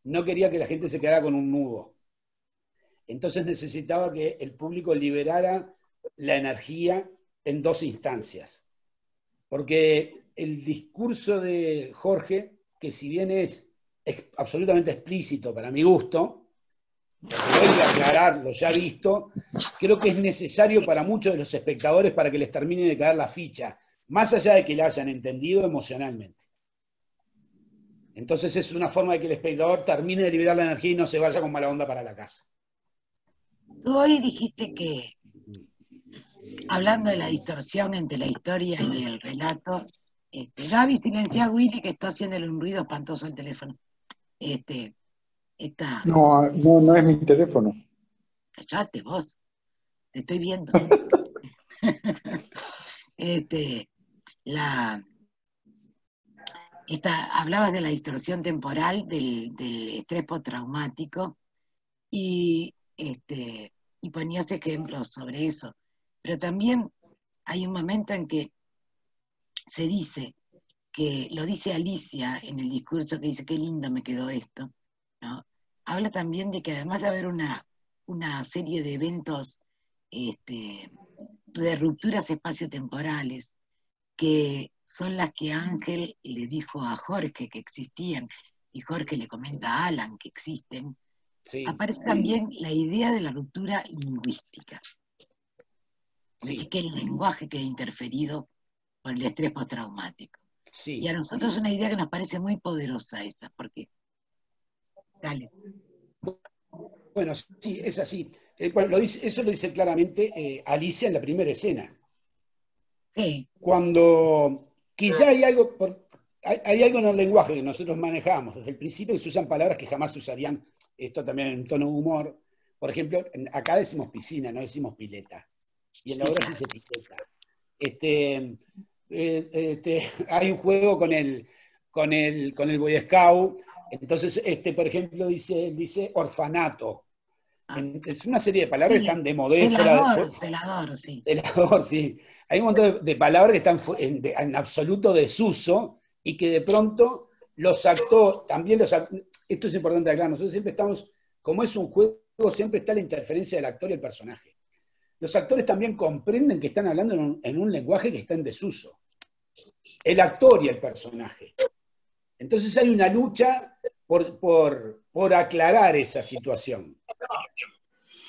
No quería que la gente se quedara con un nudo. Entonces necesitaba que el público liberara la energía en 2 instancias. Porque el discurso de Jorge, que si bien es absolutamente explícito para mi gusto, vuelvo a aclarar lo ya visto, creo que es necesario para muchos de los espectadores para que les termine de caer la ficha, más allá de que la hayan entendido emocionalmente. Entonces es una forma de que el espectador termine de liberar la energía y no se vaya con mala onda para la casa. Tú hoy dijiste que, hablando de la distorsión entre la historia y el relato, Gaby, silencia a Willy, que está haciéndole un ruido espantoso al teléfono. No es mi teléfono. Callate vos, te estoy viendo. Hablabas de la distorsión temporal, del estrés postraumático, y ponías ejemplos sobre eso. Pero también hay un momento en que se dice, que lo dice Alicia en el discurso, que dice: qué lindo me quedó esto, ¿no? Habla también de que además de haber una serie de eventos de rupturas espaciotemporales, que son las que Ángel le dijo a Jorge que existían, y Jorge le comenta a Alan que existen, sí. Aparece también la idea de la ruptura lingüística. Sí. Así que el lenguaje queda interferido por el estrés postraumático. Sí. Y a nosotros es una idea que nos parece muy poderosa esa, porque... Dale. Bueno, sí, es así. Eso lo dice claramente Alicia en la primera escena. Sí. Cuando quizá hay algo en el lenguaje que nosotros manejamos desde el principio, que se usan palabras que jamás se usarían, esto también en un tono de humor, por ejemplo, acá decimos piscina, no decimos pileta. Y en la obra sí se pileta. Hay un juego con el Boy Scout. Entonces, por ejemplo, dice orfanato. Es una serie de palabras que están de modé. Celador, sí. Celador, sí. Hay un montón de palabras que están en absoluto desuso y que de pronto los actores, también esto es importante aclarar, nosotros siempre estamos, como es un juego, siempre está la interferencia del actor y el personaje. Los actores también comprenden que están hablando en un lenguaje que está en desuso. El actor y el personaje. Entonces hay una lucha por aclarar esa situación.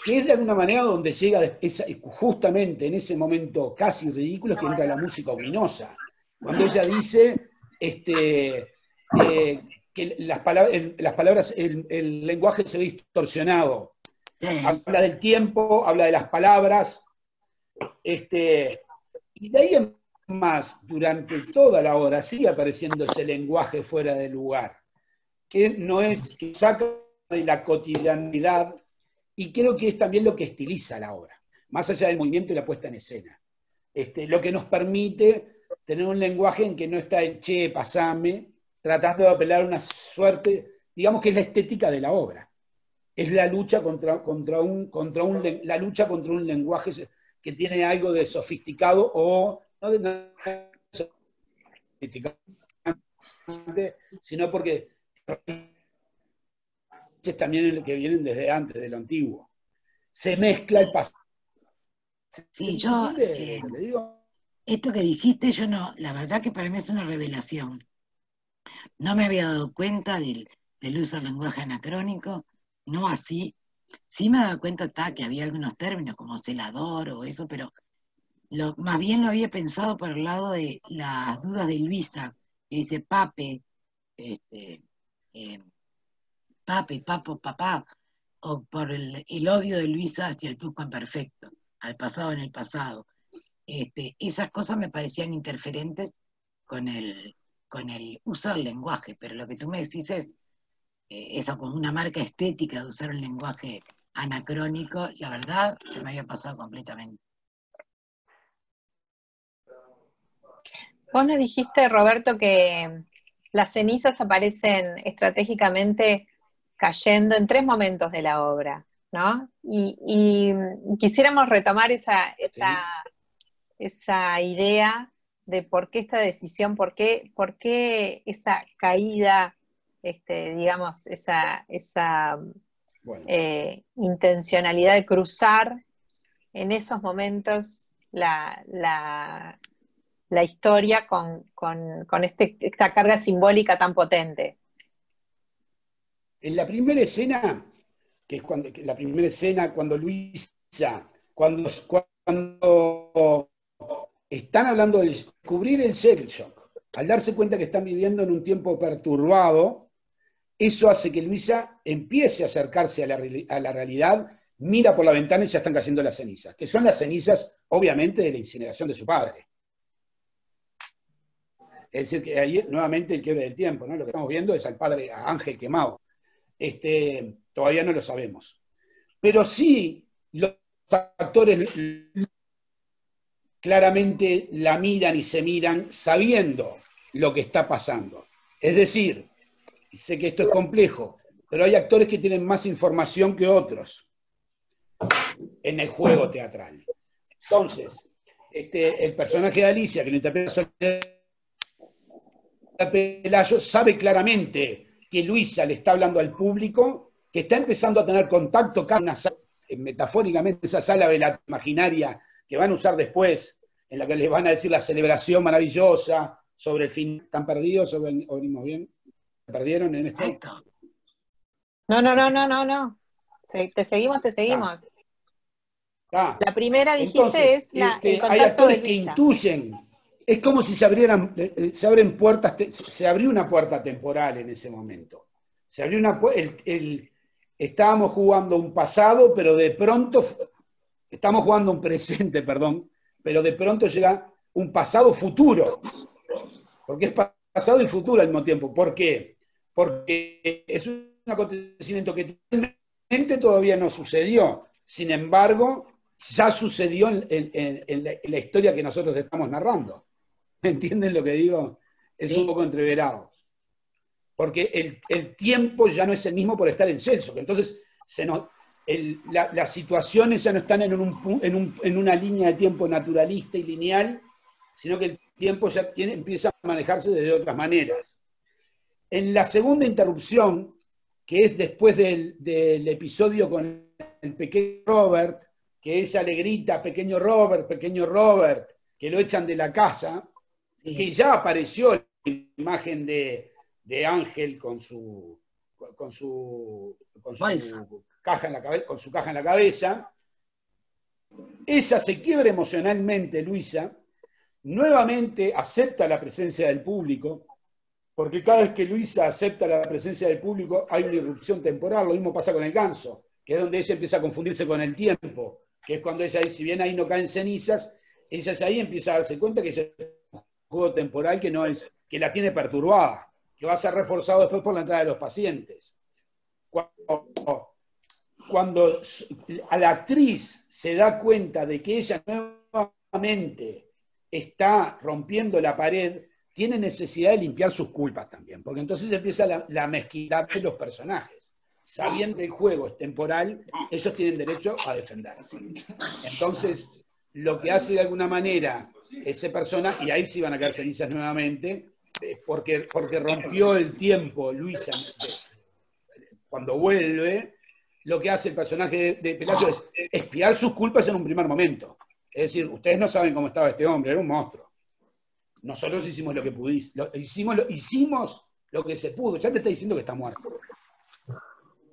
Que es de alguna manera donde llega justamente en ese momento casi ridículo, que entra la música ominosa. Cuando ella dice que las palabras, el lenguaje se ve distorsionado. Habla del tiempo, habla de las palabras, y de ahí en más, durante toda la obra, sigue apareciendo ese lenguaje fuera de lugar, que no es, que saca de la cotidianidad, y creo que es también lo que estiliza la obra, más allá del movimiento y la puesta en escena. Lo que nos permite tener un lenguaje en que no está el che, pasame, tratando de apelar a una suerte, digamos que es la estética de la obra. Es la lucha la lucha contra un lenguaje que tiene algo de sofisticado o no de sofisticado, sino porque es también que vienen desde antes, de lo antiguo. Se mezcla el pasado. Sí, yo, esto que dijiste, yo no, la verdad que para mí es una revelación. No me había dado cuenta del uso del lenguaje anacrónico, no así. Sí me he dado cuenta que había algunos términos como celador o eso, pero más bien lo había pensado por el lado de las dudas de Luisa, que dice pape, pape, papo, papá, o por el odio de Luisa hacia el pluscuamperfecto, al pasado en el pasado. Esas cosas me parecían interferentes con el uso del lenguaje, pero lo que tú me decís es eso como una marca estética de usar un lenguaje anacrónico, la verdad se me había pasado completamente. Vos nos dijiste, Roberto, que las cenizas aparecen estratégicamente cayendo en 3 momentos de la obra, ¿no? Y quisiéramos retomar esa idea de por qué esta decisión, por qué esa caída, digamos, esa intencionalidad de cruzar en esos momentos la historia con esta carga simbólica tan potente. En la primera escena, que es cuando Luisa, cuando están hablando de descubrir el shell shock, al darse cuenta que están viviendo en un tiempo perturbado, eso hace que Luisa empiece a acercarse a la realidad, mira por la ventana y ya están cayendo las cenizas, que son las cenizas, obviamente, de la incineración de su padre. Es decir, que ahí nuevamente el quiebre del tiempo, ¿no? Lo que estamos viendo es al padre, a Ángel quemado. Todavía no lo sabemos. Pero sí, los actores claramente la miran y se miran sabiendo lo que está pasando. Es decir, sé que esto es complejo, pero hay actores que tienen más información que otros en el juego teatral. Entonces, el personaje de Alicia, que lo interpreta Soledad Pelayo, sabe claramente que Luisa le está hablando al público, que está empezando a tener contacto con una sala, metafóricamente esa sala de la imaginaria que van a usar después, en la que les van a decir la celebración maravillosa sobre el fin. ¿Están perdidos o venimos bien? ¿Se perdieron en esto? No. Te seguimos. La primera, dijiste, entonces, el contacto hay actores de que intuyen. Es como si se abren puertas, se abrió una puerta temporal en ese momento. Se abrió estábamos jugando un pasado, pero de pronto, estamos jugando un presente, perdón, pero de pronto llega un pasado futuro. Porque es pasado y futuro al mismo tiempo. ¿Por qué? Porque es un acontecimiento que tiene todavía no sucedió. Sin embargo, ya sucedió en la historia que nosotros estamos narrando. ¿Me entienden lo que digo? Es un poco entreverado. Porque el tiempo ya no es el mismo por estar en Celso. Entonces, las situaciones ya no están en una línea de tiempo naturalista y lineal, sino que el tiempo ya empieza a manejarse de otras maneras. En la segunda interrupción, que es después del episodio con el pequeño Robert, que ella le grita, pequeño Robert, que lo echan de la casa, que ya apareció la imagen de Ángel con su caja en la cabeza. Ella se quiebra emocionalmente, Luisa, nuevamente acepta la presencia del público, porque cada vez que Luisa acepta la presencia del público hay una irrupción temporal. Lo mismo pasa con el ganso, que es donde ella empieza a confundirse con el tiempo, que es cuando ella dice, si bien ahí no caen cenizas, ella ya ahí empieza a darse cuenta que es un juego temporal que la tiene perturbada, que va a ser reforzado después por la entrada de los pacientes. Cuando a la actriz se da cuenta de que ella nuevamente está rompiendo la pared, tiene necesidad de limpiar sus culpas también, porque entonces empieza la mezquindad de los personajes. Sabiendo que el juego es temporal, ellos tienen derecho a defenderse. Entonces, lo que hace de alguna manera ese personaje, y ahí sí van a caer cenizas nuevamente, porque rompió el tiempo, Luisa, cuando vuelve, lo que hace el personaje de Pelayo es expiar sus culpas en un primer momento. Es decir, ustedes no saben cómo estaba este hombre, era un monstruo. Nosotros hicimos lo que pudimos, hicimos lo que se pudo. Ya te está diciendo que está muerto.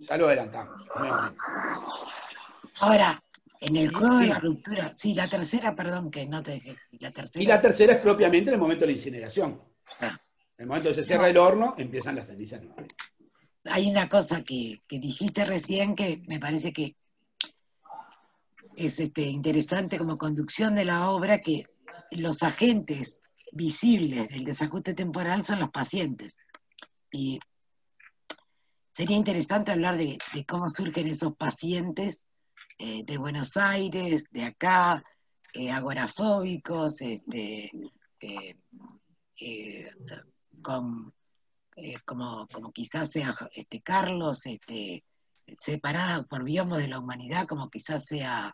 Ya lo adelantamos. Ahora, en el juego de la ruptura, sí, la tercera, perdón, que no te dejé. Y la tercera es propiamente en el momento de la incineración. En el momento que se cierra el horno, empiezan las cenizas nuevamente. Hay una cosa que dijiste recién que me parece que es interesante como conducción de la obra, que los agentes visibles del desajuste temporal son los pacientes. Y sería interesante hablar de cómo surgen esos pacientes de Buenos Aires, de acá, agorafóbicos, como quizás sea Carlos, separada por biomas de la humanidad, como quizás sea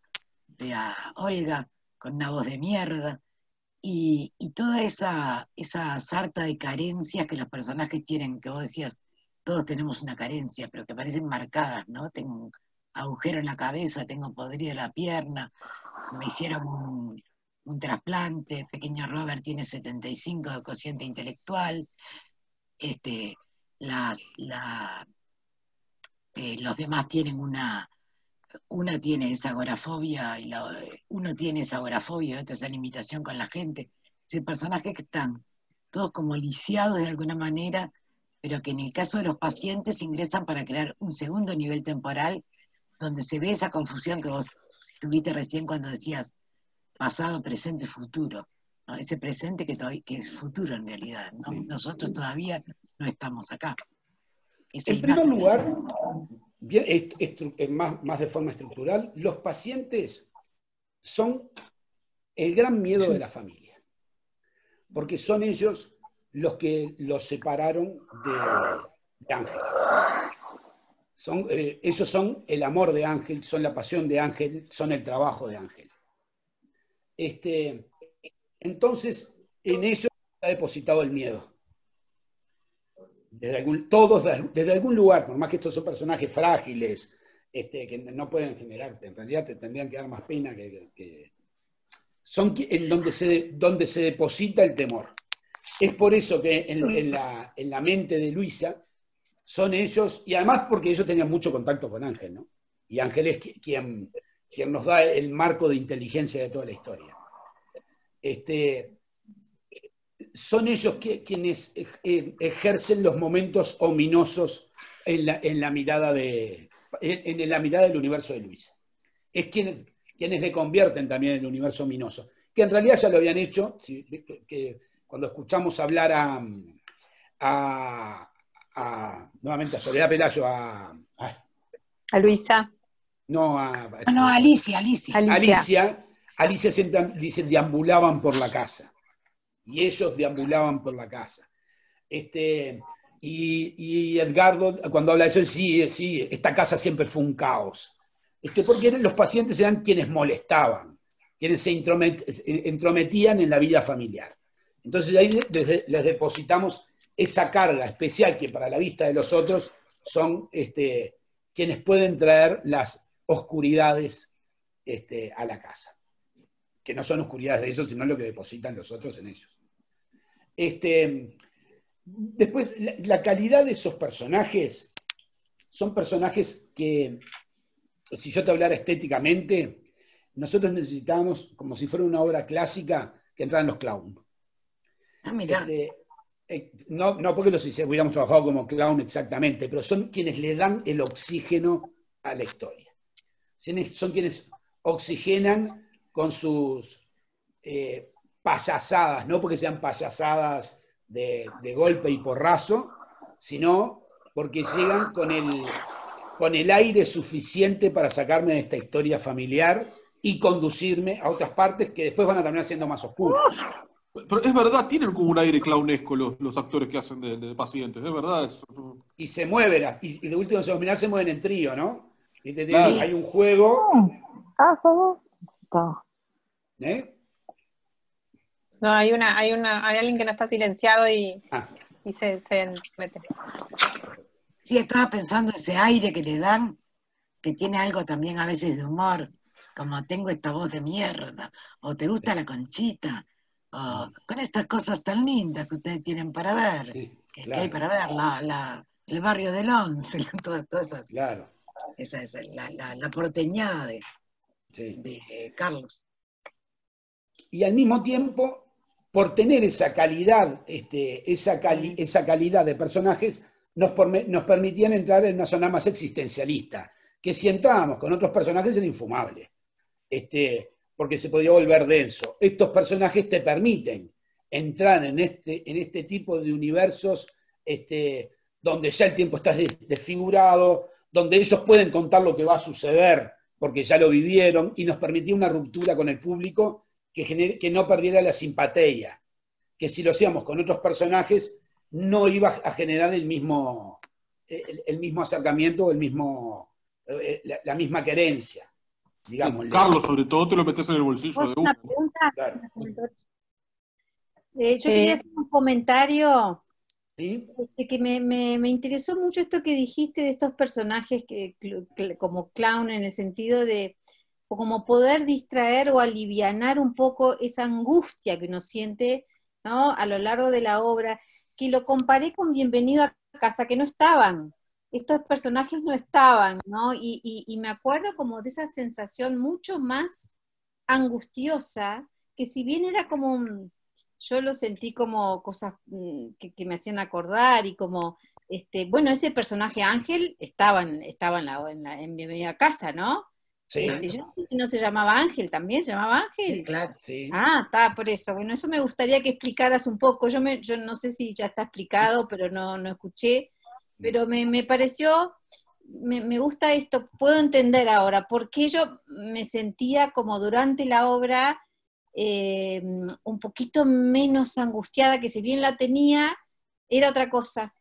Olga, con una voz de mierda. Y toda esa sarta de carencias que los personajes tienen, que vos decías, todos tenemos una carencia, pero que parecen marcadas, ¿no? Tengo un agujero en la cabeza, tengo podrido la pierna, me hicieron un trasplante, pequeño Robert tiene 75 de cociente intelectual, los demás tienen una tiene esa agorafobia y uno tiene esa agorafobia y otro esa limitación con la gente. Es personajes que están todos como lisiados de alguna manera, pero que en el caso de los pacientes ingresan para crear un segundo nivel temporal donde se ve esa confusión que vos tuviste recién cuando decías pasado, presente, futuro, ¿no? Ese presente que es futuro en realidad, ¿no? Nosotros todavía no estamos acá. En primer lugar, bien, más de forma estructural, los pacientes son el gran miedo de la familia, porque son ellos los que los separaron de Ángel. Ellos son el amor de Ángel, son la pasión de Ángel, son el trabajo de Ángel. Entonces, en ellos está depositado el miedo. Desde algún lugar, por más que estos son personajes frágiles, que no pueden generar, en realidad te tendrían que dar más pena que son en donde se deposita el temor. Es por eso que en la mente de Luisa son ellos, y además porque ellos tenían mucho contacto con Ángel, ¿no? Y Ángel es quien nos da el marco de inteligencia de toda la historia. Son ellos quienes ejercen los momentos ominosos en la mirada del universo de Luisa. Es quienes le convierten también en el universo ominoso, que en realidad ya lo habían hecho, que cuando escuchamos hablar nuevamente a Soledad Pelayo, A Luisa. No, No, Alicia. Alicia siempre dice deambulaban por la casa. Y ellos deambulaban por la casa. Y Edgardo, cuando habla de eso, sí, esta casa siempre fue un caos. Porque los pacientes eran quienes molestaban, quienes se entrometían en la vida familiar. Entonces ahí les depositamos esa carga especial que para la vista de los otros son quienes pueden traer las oscuridades a la casa. Que no son oscuridades de ellos, sino lo que depositan los otros en ellos. Después, la calidad de esos personajes son personajes que, si yo te hablara estéticamente, nosotros necesitábamos, como si fuera una obra clásica, que entraran los clowns. Ah, mirá. No porque los hubiéramos trabajado como clown exactamente, pero son quienes le dan el oxígeno a la historia. Son quienes oxigenan con sus payasadas, no porque sean payasadas de golpe y porrazo, sino porque llegan con el aire suficiente para sacarme de esta historia familiar y conducirme a otras partes que después van a terminar siendo más oscuras. Pero es verdad, tienen como un aire clownesco los actores que hacen de pacientes, es verdad. Eso. Y se mueven, y de último se mueven en trío, ¿no? Claro. Hay un juego. ¿Eh? No, hay alguien que no está silenciado y se mete. Sí, estaba pensando ese aire que le dan, que tiene algo también a veces de humor, como tengo esta voz de mierda, o te gusta la Conchita, o con estas cosas tan lindas que ustedes tienen para ver, que hay para ver, el barrio del Once, todas esas. Claro. Esa es la porteñada de Carlos. Y al mismo tiempo, por tener esa calidad, esa calidad de personajes, nos permitían entrar en una zona más existencialista, que si entrábamos con otros personajes era infumable, porque se podía volver denso. Estos personajes te permiten entrar en este tipo de universos donde ya el tiempo está desfigurado, donde ellos pueden contar lo que va a suceder, porque ya lo vivieron, y nos permitía una ruptura con el público que no perdiera la simpatía, que si lo hacíamos con otros personajes no iba a generar el mismo acercamiento o la misma querencia, digamos. Carlos, sobre todo, te lo metes en el bolsillo de uno. Una pregunta. Claro. Yo quería hacer un comentario. ¿Sí? Que me interesó mucho esto que dijiste de estos personajes como clown, en el sentido de como poder distraer o alivianar un poco esa angustia que uno siente, ¿no?, a lo largo de la obra, que lo comparé con Bienvenido a Casa, que no estaban, estos personajes no estaban, ¿no? Y me acuerdo como de esa sensación mucho más angustiosa, que si bien era como yo lo sentí como cosas que me hacían acordar, y como, bueno, ese personaje Ángel estaba en Bienvenida a Casa, ¿no? Sí. Yo no sé si no se llamaba Ángel también, ¿se llamaba Ángel? Sí, claro. Sí. Ah, está, por eso. Bueno, eso me gustaría que explicaras un poco. Yo no sé si ya está explicado, pero no escuché. Pero me pareció, me gusta esto, puedo entender ahora por qué yo me sentía como durante la obra un poquito menos angustiada, que si bien la tenía, era otra cosa.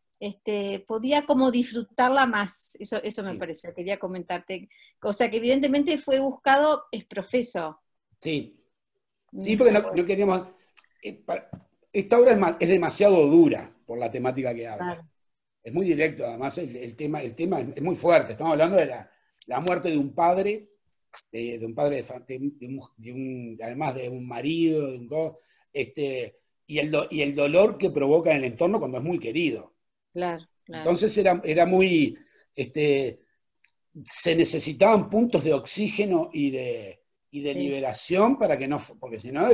Podía como disfrutarla más, eso me pareció, quería comentarte, o sea que evidentemente fue buscado es profeso. Sí, porque no queríamos, esta obra es demasiado dura por la temática que habla, claro. Es muy directo, además el tema es muy fuerte, estamos hablando de la muerte de un padre, además de un marido, y el dolor que provoca en el entorno cuando es muy querido. Claro. Entonces era muy, se necesitaban puntos de oxígeno y de liberación para que no, porque si no,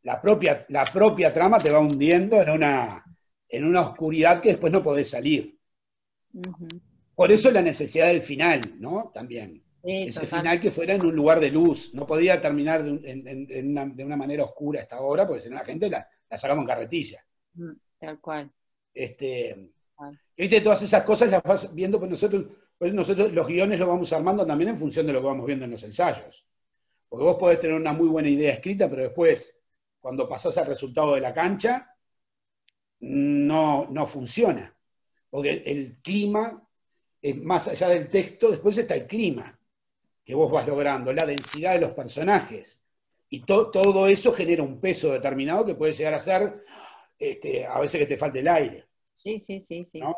la propia trama te va hundiendo en una oscuridad que después no podés salir. Uh-huh. Por eso la necesidad del final, ¿no? También. Ese total. Final que fuera en un lugar de luz. No podía terminar de una manera oscura esta obra, porque si no la gente la sacamos en carretilla. Tal cual. Viste, todas esas cosas las vas viendo, pues nosotros Pues nosotros los guiones los vamos armando también en función de lo que vamos viendo en los ensayos. Porque vos podés tener una muy buena idea escrita, pero después, cuando pasás al resultado de la cancha, no funciona. Porque el clima, más allá del texto, después está el clima que vos vas logrando, la densidad de los personajes. Y todo eso genera un peso determinado que puede llegar a ser, a veces que te falte el aire. Sí. ¿No?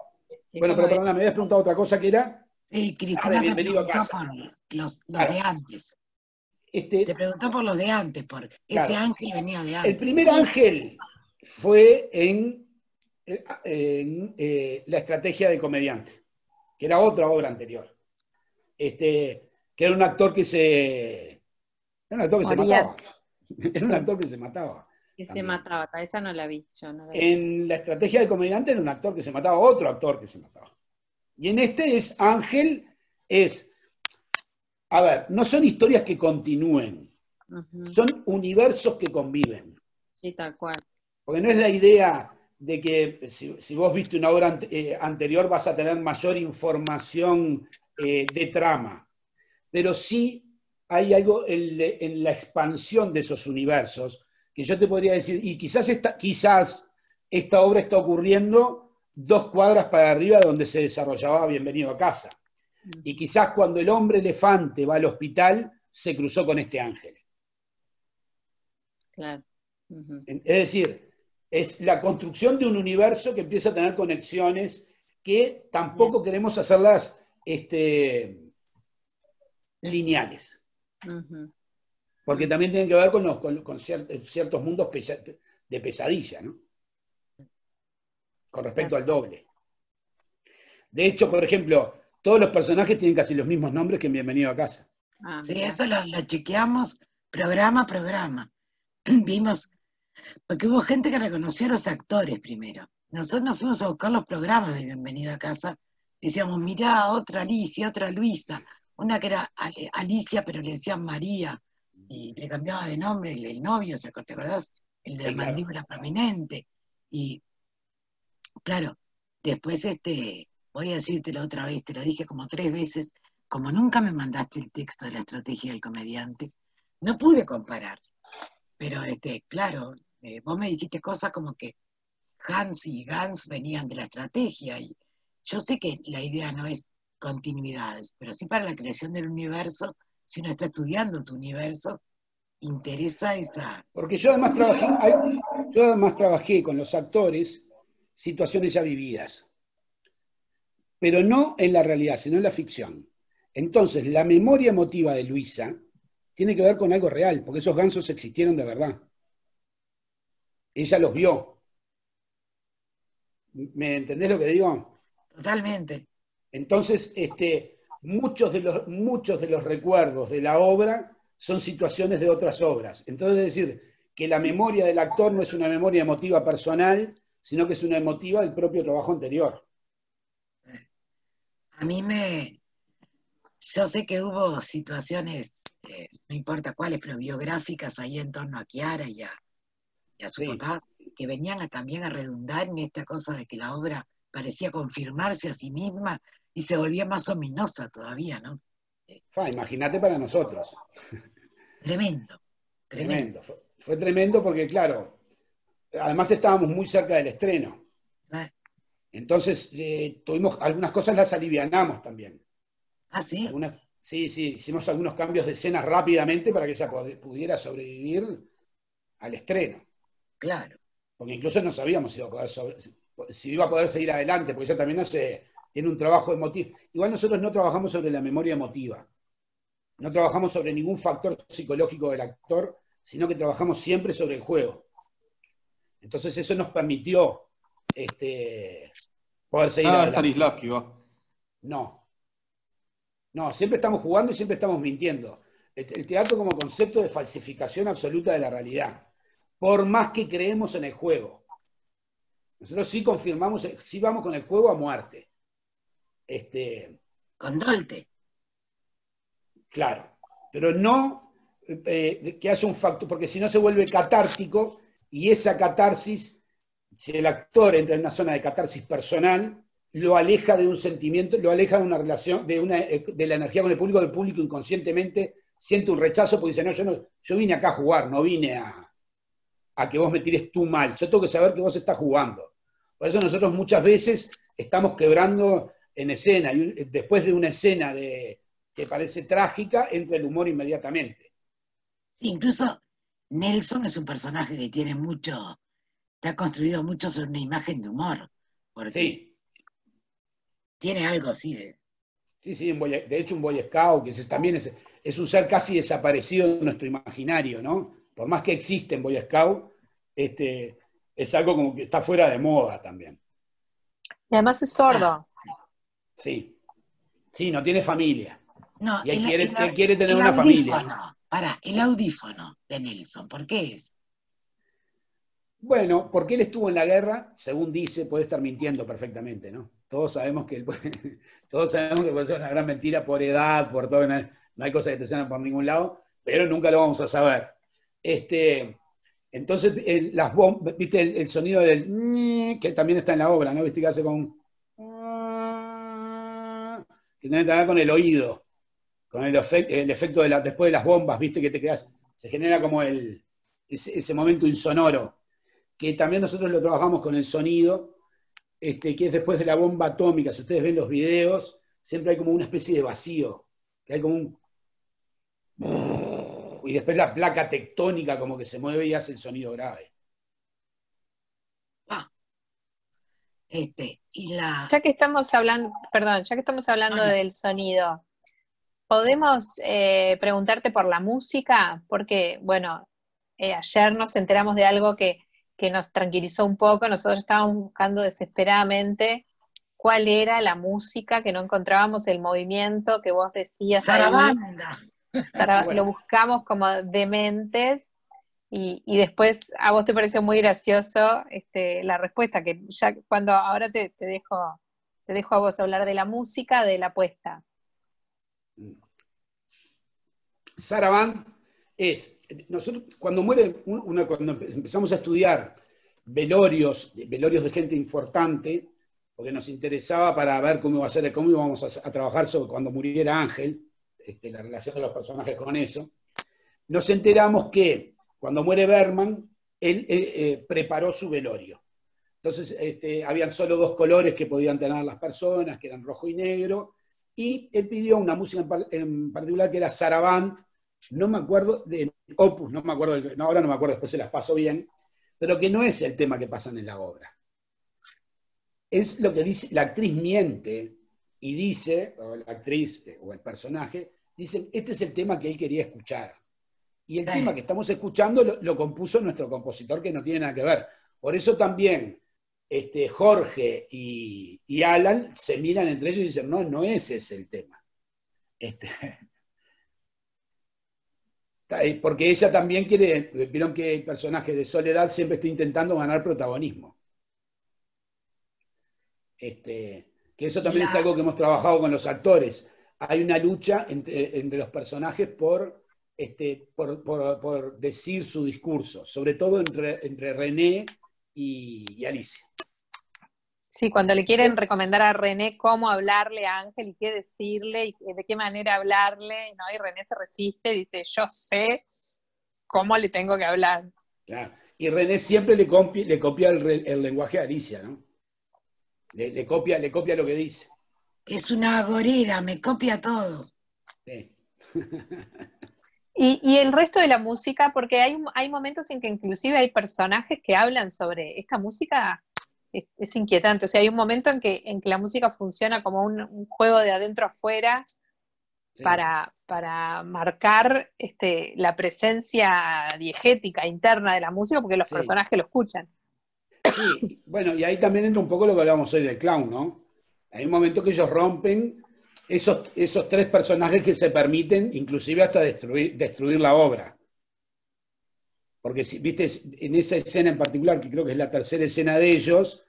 Bueno, pero perdona, me habías preguntado otra cosa que era... Cristina te bienvenido a preguntó casa. por los Claro. de antes. Te preguntó por los de antes, porque ese Claro. ángel venía de antes. El primer ángel fue en La estrategia del comediante, que era otra obra anterior. Que era un actor que se mataba. Era un actor que se mataba. Que se también. mataba, esa no la vi, yo no la vi. En La estrategia del comediante era un actor que se mataba, otro actor que se mataba. Y en este es Ángel, a ver, no son historias que continúen, son universos que conviven. Sí, tal cual. Porque no es la idea de que si vos viste una obra anterior vas a tener mayor información de trama, pero sí hay algo en la expansión de esos universos que yo te podría decir, y quizás esta obra está ocurriendo 2 cuadras para arriba de donde se desarrollaba Bienvenido a casa. Y quizás cuando el hombre elefante va al hospital, se cruzó con este ángel. Claro. Es decir, es la construcción de un universo que empieza a tener conexiones que tampoco queremos hacerlas lineales. Porque también tienen que ver con ciertos mundos de pesadilla, ¿no? Con respecto al doble. De hecho, por ejemplo, todos los personajes tienen casi los mismos nombres que en Bienvenido a casa. Sí, eso lo chequeamos programa a programa. Vimos, porque hubo gente que reconoció a los actores primero. Nosotros nos fuimos a buscar los programas de Bienvenido a casa. Decíamos, mirá, otra Alicia, otra Luisa. Una que era Alicia, pero le decían María. Y le cambiaba de nombre el novio, ¿te acordás? El de la mandíbula prominente. Y claro, después voy a decírtelo otra vez, te lo dije como 3 veces, como nunca me mandaste el texto de La estrategia del comediante, no pude comparar. Pero claro, vos me dijiste cosas como que Hans y Gans venían de La estrategia, y yo sé que la idea no es continuidades, pero sí para la creación del universo, si uno está estudiando tu universo, interesa esa... Porque yo además trabajé con los actores situaciones ya vividas, pero no en la realidad, sino en la ficción. Entonces, la memoria emotiva de Luisa tiene que ver con algo real, porque esos gansos existieron de verdad. Ella los vio. ¿Me entendés lo que digo? Totalmente. Entonces, muchos de los recuerdos de la obra son situaciones de otras obras. Entonces, es decir, que la memoria del actor no es una memoria emotiva personal, sino que es una emotiva del propio trabajo anterior. A mí yo sé que hubo situaciones, no importa cuáles, pero biográficas ahí en torno a Chiara y a su papá, que venían también a redundar en esta cosa de que la obra parecía confirmarse a sí misma y se volvía más ominosa todavía, ¿no? Imagínate para nosotros. Tremendo. Fue tremendo porque, claro, además estábamos muy cerca del estreno. Entonces, tuvimos algunas cosas, las alivianamos también. ¿Ah, sí? Sí, hicimos algunos cambios de escenas rápidamente para que ella pudiera sobrevivir al estreno. Claro. Porque incluso no sabíamos si iba a poder seguir adelante, porque ella también tiene un trabajo emotivo. Igual nosotros no trabajamos sobre la memoria emotiva. No trabajamos sobre ningún factor psicológico del actor, sino que trabajamos siempre sobre el juego. Entonces eso nos permitió poder seguir adelante. Stanislavski, va. No, siempre estamos jugando y siempre estamos mintiendo. El teatro como concepto de falsificación absoluta de la realidad. Por más que creemos en el juego. Nosotros sí confirmamos, sí vamos con el juego a muerte. Con Dolte. Claro, pero no que haya un factor, porque si no se vuelve catártico, y esa catarsis, si el actor entra en una zona de catarsis personal, lo aleja de un sentimiento, lo aleja de una relación, de la energía con el público inconscientemente siente un rechazo porque dice, no, yo vine acá a jugar, no vine a que vos me tires tú mal, yo tengo que saber que vos estás jugando. Por eso nosotros muchas veces estamos quebrando en escena, y después de una escena que parece trágica, entra el humor inmediatamente. Incluso Nelson es un personaje que tiene mucho, te ha construido mucho sobre una imagen de humor, porque Sí, tiene algo así de... sí, de hecho un Boy Scout, que también es un ser casi desaparecido en nuestro imaginario, ¿no? Por más que existe en Boy Scout, es algo como que está fuera de moda también. Y además es sordo. Sí, sí, no tiene familia. No, Y él quiere tener el una familia. El audífono de Nelson, ¿por qué es? Bueno, porque él estuvo en la guerra, según dice, puede estar mintiendo perfectamente, ¿no? Todos sabemos que todos sabemos que es una gran mentira por edad, por todo, no hay cosas que te sean por ningún lado, pero nunca lo vamos a saber. Entonces, las bombas, viste el sonido del que también está en la obra, ¿no? Viste que hace con que tiene que ver con el oído, con el efecto después de las bombas, viste que te quedas, se genera como ese momento insonoro, que también nosotros lo trabajamos con el sonido, que es después de la bomba atómica. Si ustedes ven los videos, siempre hay como una especie de vacío, que hay como un... Y después la placa tectónica como que se mueve y hace el sonido grave. Ya que estamos hablando, perdón, ya que estamos hablando del sonido, ¿podemos preguntarte por la música? Porque, bueno, ayer nos enteramos de algo que nos tranquilizó un poco. Nosotros estábamos buscando desesperadamente cuál era la música, que no encontrábamos el movimiento que vos decías. Zarabanda. Bueno. Lo buscamos como dementes, y después a vos te pareció muy gracioso la respuesta, que ya cuando ahora te dejo a vos hablar de la música, de la apuesta. Saraband nosotros cuando cuando empezamos a estudiar velorios de gente importante, porque nos interesaba para ver cómo íbamos a trabajar sobre cuando muriera Ángel, la relación de los personajes con eso, nos enteramos que cuando muere Bergman, él preparó su velorio. Entonces, habían solo 2 colores que podían tener las personas, que eran rojo y negro, y él pidió una música en particular que era Saraband, no me acuerdo de Opus, no me acuerdo, ahora no me acuerdo, después se las paso bien, pero que no es el tema que pasan en la obra. Es lo que dice, la actriz miente y dice, o la actriz o el personaje, dice, este es el tema que él quería escuchar. Y el tema que estamos escuchando lo compuso nuestro compositor, que no tiene nada que ver. Por eso también Jorge y Alan se miran entre ellos y dicen, no es ese el tema. Porque ella también vieron que el personaje de Soledad siempre está intentando ganar protagonismo. Que eso también es algo que hemos trabajado con los actores. Hay una lucha entre los personajes por decir su discurso, sobre todo entre René y Alicia. Sí, cuando le quieren recomendar a René cómo hablarle a Ángel y qué decirle y de qué manera hablarle, ¿no? Y René se resiste y dice, yo sé cómo le tengo que hablar. Claro. Y René siempre le copia el lenguaje a Alicia, ¿no? Le copia lo que dice. Es una agorera, me copia todo. Sí. Y el resto de la música, porque hay momentos en que inclusive hay personajes que hablan sobre esta música. Es inquietante, o sea, hay un momento en que la música funciona como un juego de adentro afuera, sí, para marcar la presencia diegética interna de la música, porque los personajes lo escuchan. Sí, bueno, y ahí también entra un poco lo que hablábamos hoy del clown, ¿no? Hay un momento que ellos rompen esos 3 personajes que se permiten, inclusive hasta destruir la obra. Porque, viste, en esa escena en particular, que creo que es la 3ª escena de ellos,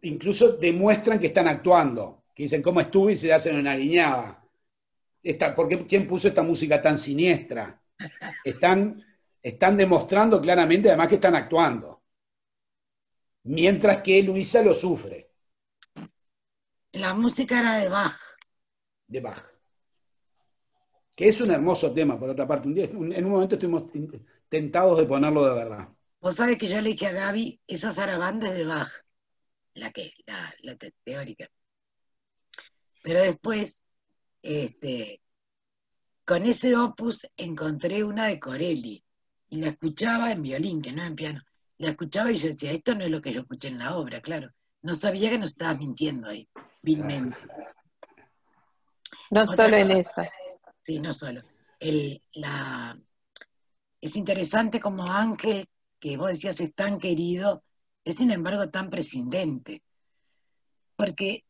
incluso demuestran que están actuando, que dicen cómo estuve y se hacen una guiñada. ¿Quién puso esta música tan siniestra? Están demostrando claramente además que están actuando. Mientras que Luisa lo sufre, La música era de Bach. de Bach. Que es un hermoso tema, por otra parte. En un momento estuvimos tentados de ponerlo de verdad. Vos sabés que yo le dije a Gaby, esa zarabanda es de Bach, la teórica. Pero después, con ese opus encontré una de Corelli, y la escuchaba en violín, que no en piano. La escuchaba y yo decía, esto no es lo que yo escuché en la obra, claro. No sabía que nos estabas mintiendo ahí, vilmente. No Otra solo en cosa, eso. sí, no solo. Es interesante como Ángel, que vos decías es tan querido, es sin embargo tan prescindente, porque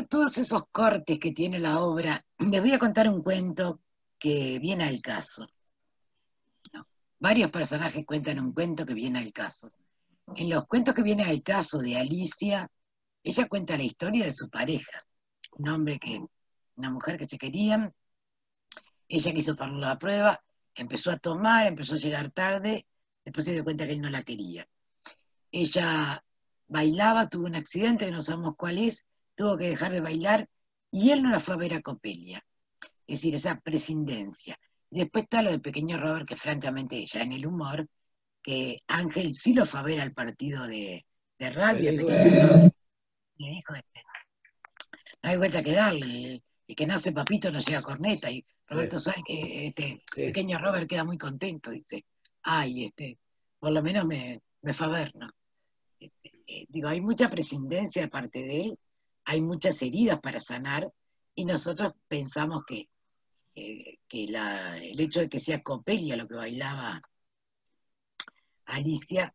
todos esos cortes que tiene la obra, les voy a contar un cuento que viene al caso. ¿No? Varios personajes cuentan un cuento que viene al caso. En los cuentos que vienen al caso de Alicia, ella cuenta la historia de su pareja, una mujer que se querían, ella quiso poner la prueba, empezó a tomar, empezó a llegar tarde, después se dio cuenta que él no la quería. Ella bailaba, tuvo un accidente que no sabemos cuál es, tuvo que dejar de bailar y él no la fue a ver a Copelia. Es decir, esa prescindencia. Y después está lo de Pequeño Robert, que francamente ya en el humor, que Ángel sí lo fue a ver al partido de rugby, a Pequeño Robert, y le dijo, no hay vuelta que darle, el que nace papito no llega corneta, y Roberto sabe que Pequeño Robert queda muy contento, dice, ay, por lo menos me fue a ver, ¿no? Digo, hay mucha prescindencia de parte de él, hay muchas heridas para sanar, y nosotros pensamos que el hecho de que sea Copelia lo que bailaba Alicia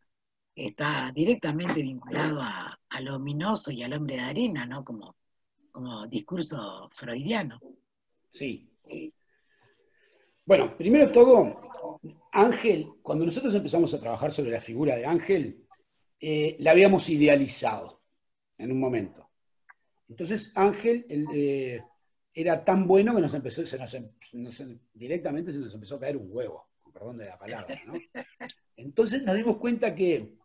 está directamente vinculado a lo ominoso y al hombre de arena, ¿no? Como discurso freudiano. Sí. Bueno, primero todo, Ángel, cuando nosotros empezamos a trabajar sobre la figura de Ángel, la habíamos idealizado en un momento. Entonces Ángel era tan bueno que directamente se nos empezó a caer un huevo, con perdón de la palabra, ¿no? Entonces nos dimos cuenta que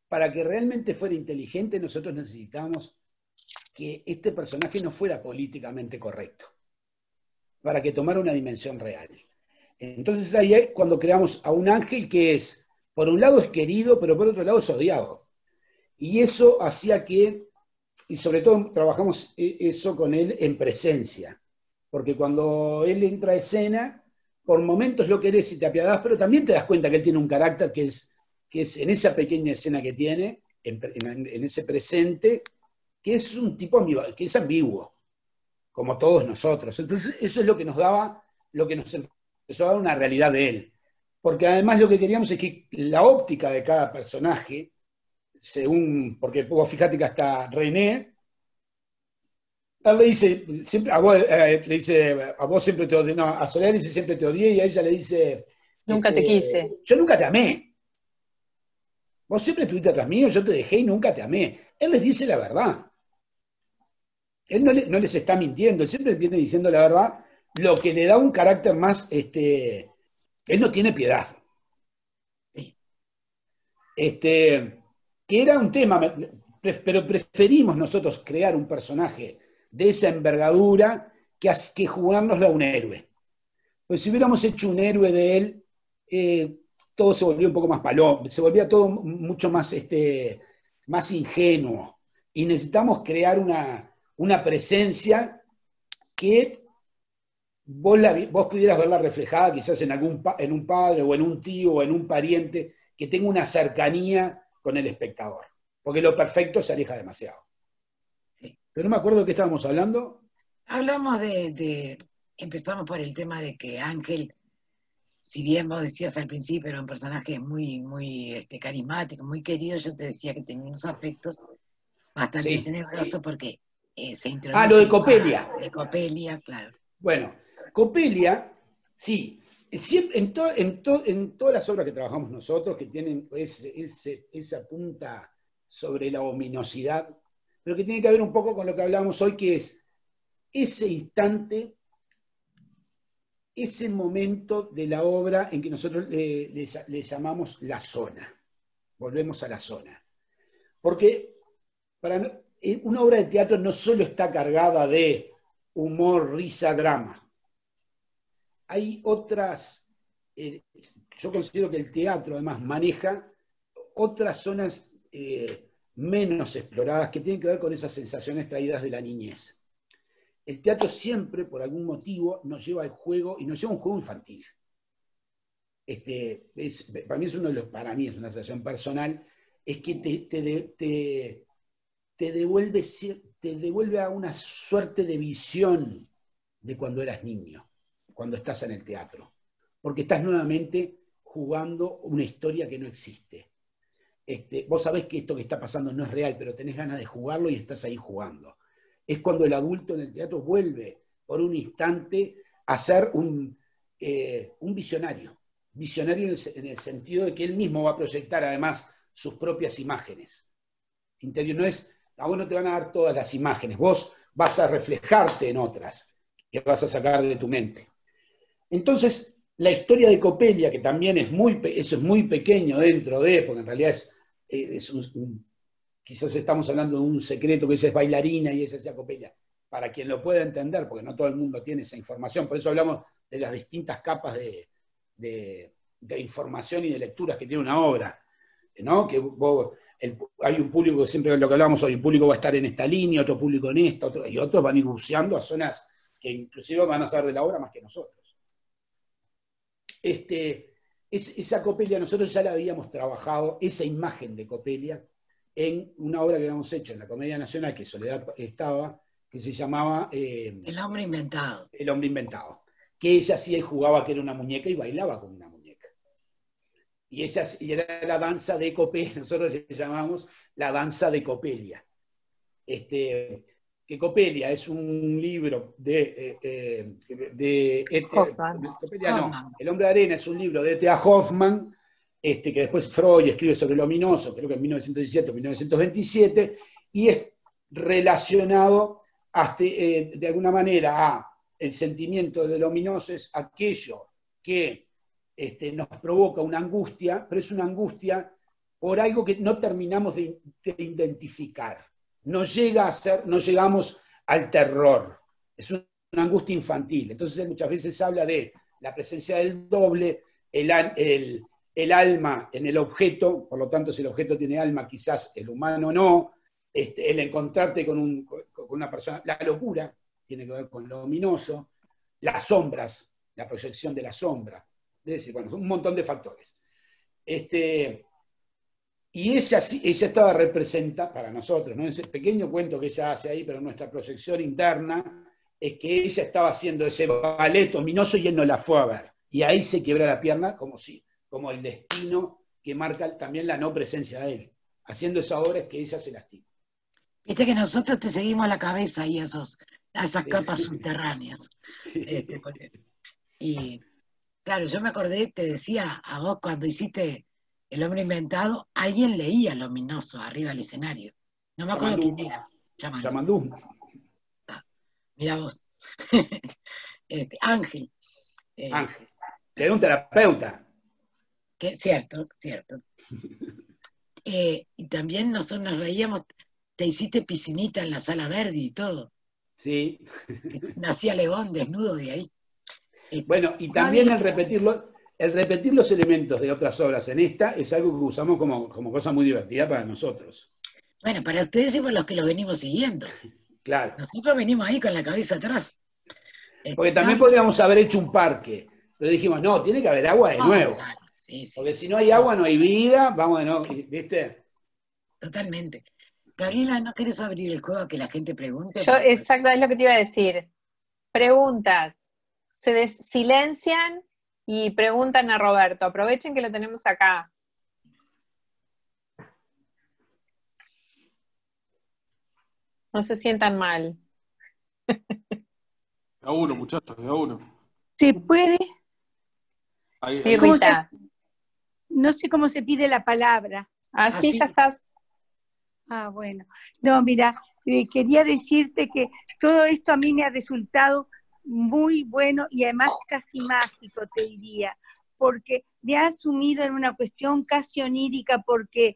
para que realmente fuera inteligente nosotros necesitábamos que este personaje no fuera políticamente correcto, para que tomara una dimensión real. Entonces ahí es cuando creamos a un Ángel que es, por un lado es querido, pero por otro lado es odiado. Y eso hacía que, y sobre todo trabajamos eso con él en presencia, porque cuando él entra a escena, por momentos lo querés y te apiadás, pero también te das cuenta que él tiene un carácter que es en esa pequeña escena que tiene, en ese presente, que es un tipo que es ambiguo, como todos nosotros. Entonces eso es lo que nos empezó a dar una realidad de él. Porque además lo que queríamos es que la óptica de cada personaje, porque vos fíjate que hasta René, él le dice, siempre, a vos siempre te odié, no, a Soledad dice siempre te odié, y a ella le dice, Nunca te quise. Yo nunca te amé. Vos siempre estuviste atrás mío, yo te dejé y nunca te amé. Él les dice la verdad. Él no les está mintiendo, él siempre viene diciendo la verdad, lo que le da un carácter más, él no tiene piedad. Que era un tema, pero preferimos nosotros crear un personaje de esa envergadura que jugárnosla a un héroe. Pues si hubiéramos hecho un héroe de él, todo se volvía un poco más paloma, se volvía todo mucho más, más ingenuo. Y necesitamos crear una presencia que vos pudieras verla reflejada quizás en un padre o en un tío o en un pariente que tenga una cercanía con el espectador. Porque lo perfecto se aleja demasiado. Sí. Pero no me acuerdo de qué estábamos hablando. Hablamos empezamos por el tema de que Ángel, si bien vos decías al principio, era un personaje muy, muy carismático, muy querido, yo te decía que tenía unos aspectos bastante tenebrosos porque se introduce... lo de Copelia. De Copelia, claro. Bueno, Copelia, sí, en todas las obras que trabajamos nosotros, que tienen esa punta sobre la ominosidad, pero que tiene que ver un poco con lo que hablamos hoy, que es ese instante, ese momento de la obra en que nosotros le llamamos la zona. Volvemos a la zona. Porque una obra de teatro no solo está cargada de humor, risa, drama. Hay otras, yo considero que el teatro además maneja otras zonas menos exploradas que tienen que ver con esas sensaciones traídas de la niñez. El teatro siempre, por algún motivo, nos lleva al juego y nos lleva a un juego infantil. Para mí es una sensación personal, es que te devuelve a una suerte de visión de cuando eras niño, cuando estás en el teatro, porque estás nuevamente jugando una historia que no existe. Vos sabés que esto que está pasando no es real, pero tenés ganas de jugarlo y estás ahí jugando. Es cuando el adulto en el teatro vuelve por un instante a ser un visionario en el sentido de que él mismo va a proyectar además sus propias imágenes. Interior no es, a vos no te van a dar todas las imágenes, vos vas a reflejarte en otras que vas a sacar de tu mente. Entonces, la historia de Coppelia, que también eso es muy pequeño dentro de, porque en realidad quizás estamos hablando de un secreto que ella es bailarina y esa es Coppelia, para quien lo pueda entender, porque no todo el mundo tiene esa información, por eso hablamos de las distintas capas de información y de lecturas que tiene una obra, ¿no? Que hay un público, siempre lo que hablamos hoy, un público va a estar en esta línea, otro público en esta, y otros van a ir buceando a zonas que inclusive van a saber de la obra más que nosotros. Esa Coppelia nosotros ya la habíamos trabajado, esa imagen de Coppelia, en una obra que habíamos hecho en la Comedia Nacional, que Soledad estaba, que se llamaba El hombre inventado. El hombre inventado. Que ella sí jugaba que era una muñeca y bailaba con una muñeca. Y era la danza de Coppelia, nosotros le llamamos la danza de Coppelia. Que Coppelia es un libro Coppelia no, El hombre de arena es un libro de E.T.A. Hoffmann, que después Freud escribe sobre el ominoso, creo que en 1917 o 1927, y es relacionado de alguna manera a el sentimiento del ominoso, es aquello que nos provoca una angustia, pero es una angustia por algo que no terminamos de identificar. No llegamos al terror, es una angustia infantil. Entonces muchas veces habla de la presencia del doble, el alma en el objeto, por lo tanto si el objeto tiene alma, quizás el humano no, el encontrarte con una persona, la locura tiene que ver con lo ominoso, las sombras, la proyección de la sombra, es decir, bueno, un montón de factores. Y ella estaba representada para nosotros, ¿no? Ese pequeño cuento que ella hace ahí, pero nuestra proyección interna es que ella estaba haciendo ese ballet ominoso y él no la fue a ver. Y ahí se quiebra la pierna como el destino que marca también la no presencia de él. Haciendo esa obra es que ella se lastima. Viste que nosotros te seguimos a la cabeza ahí a esas capas subterráneas. Y claro, yo me acordé, te decía a vos cuando hiciste El hombre inventado, alguien leía el ominoso arriba del escenario. No me acuerdo quién era. Chamandú. Mira vos. Ángel. Ángel. Que era un terapeuta. Cierto. Y también nosotros nos reíamos, te hiciste piscinita en la Sala Verdi y todo. Sí. Nacía León desnudo de ahí. Bueno, y también el repetir los elementos de otras obras en esta es algo que usamos como cosa muy divertida para nosotros. Bueno, para ustedes y por los que lo venimos siguiendo. Claro. Nosotros venimos ahí con la cabeza atrás. Porque también podríamos haber hecho un parque, pero dijimos, no, tiene que haber agua de nuevo. Claro, sí. Porque si no hay agua, no hay vida, vamos de nuevo, ¿viste? Totalmente. Gabriela, ¿no querés abrir el juego a que la gente pregunte? Exacto, es lo que te iba a decir. Preguntas. Se silencian y preguntan a Roberto. Aprovechen que lo tenemos acá. No se sientan mal. A uno, muchachos, a uno. ¿Se puede? Sí, Rita. No sé cómo se pide la palabra. Así ya estás. Ah, bueno. No, mira, quería decirte que todo esto a mí me ha resultado muy bueno y además casi mágico, te diría, porque me ha sumido en una cuestión casi onírica, porque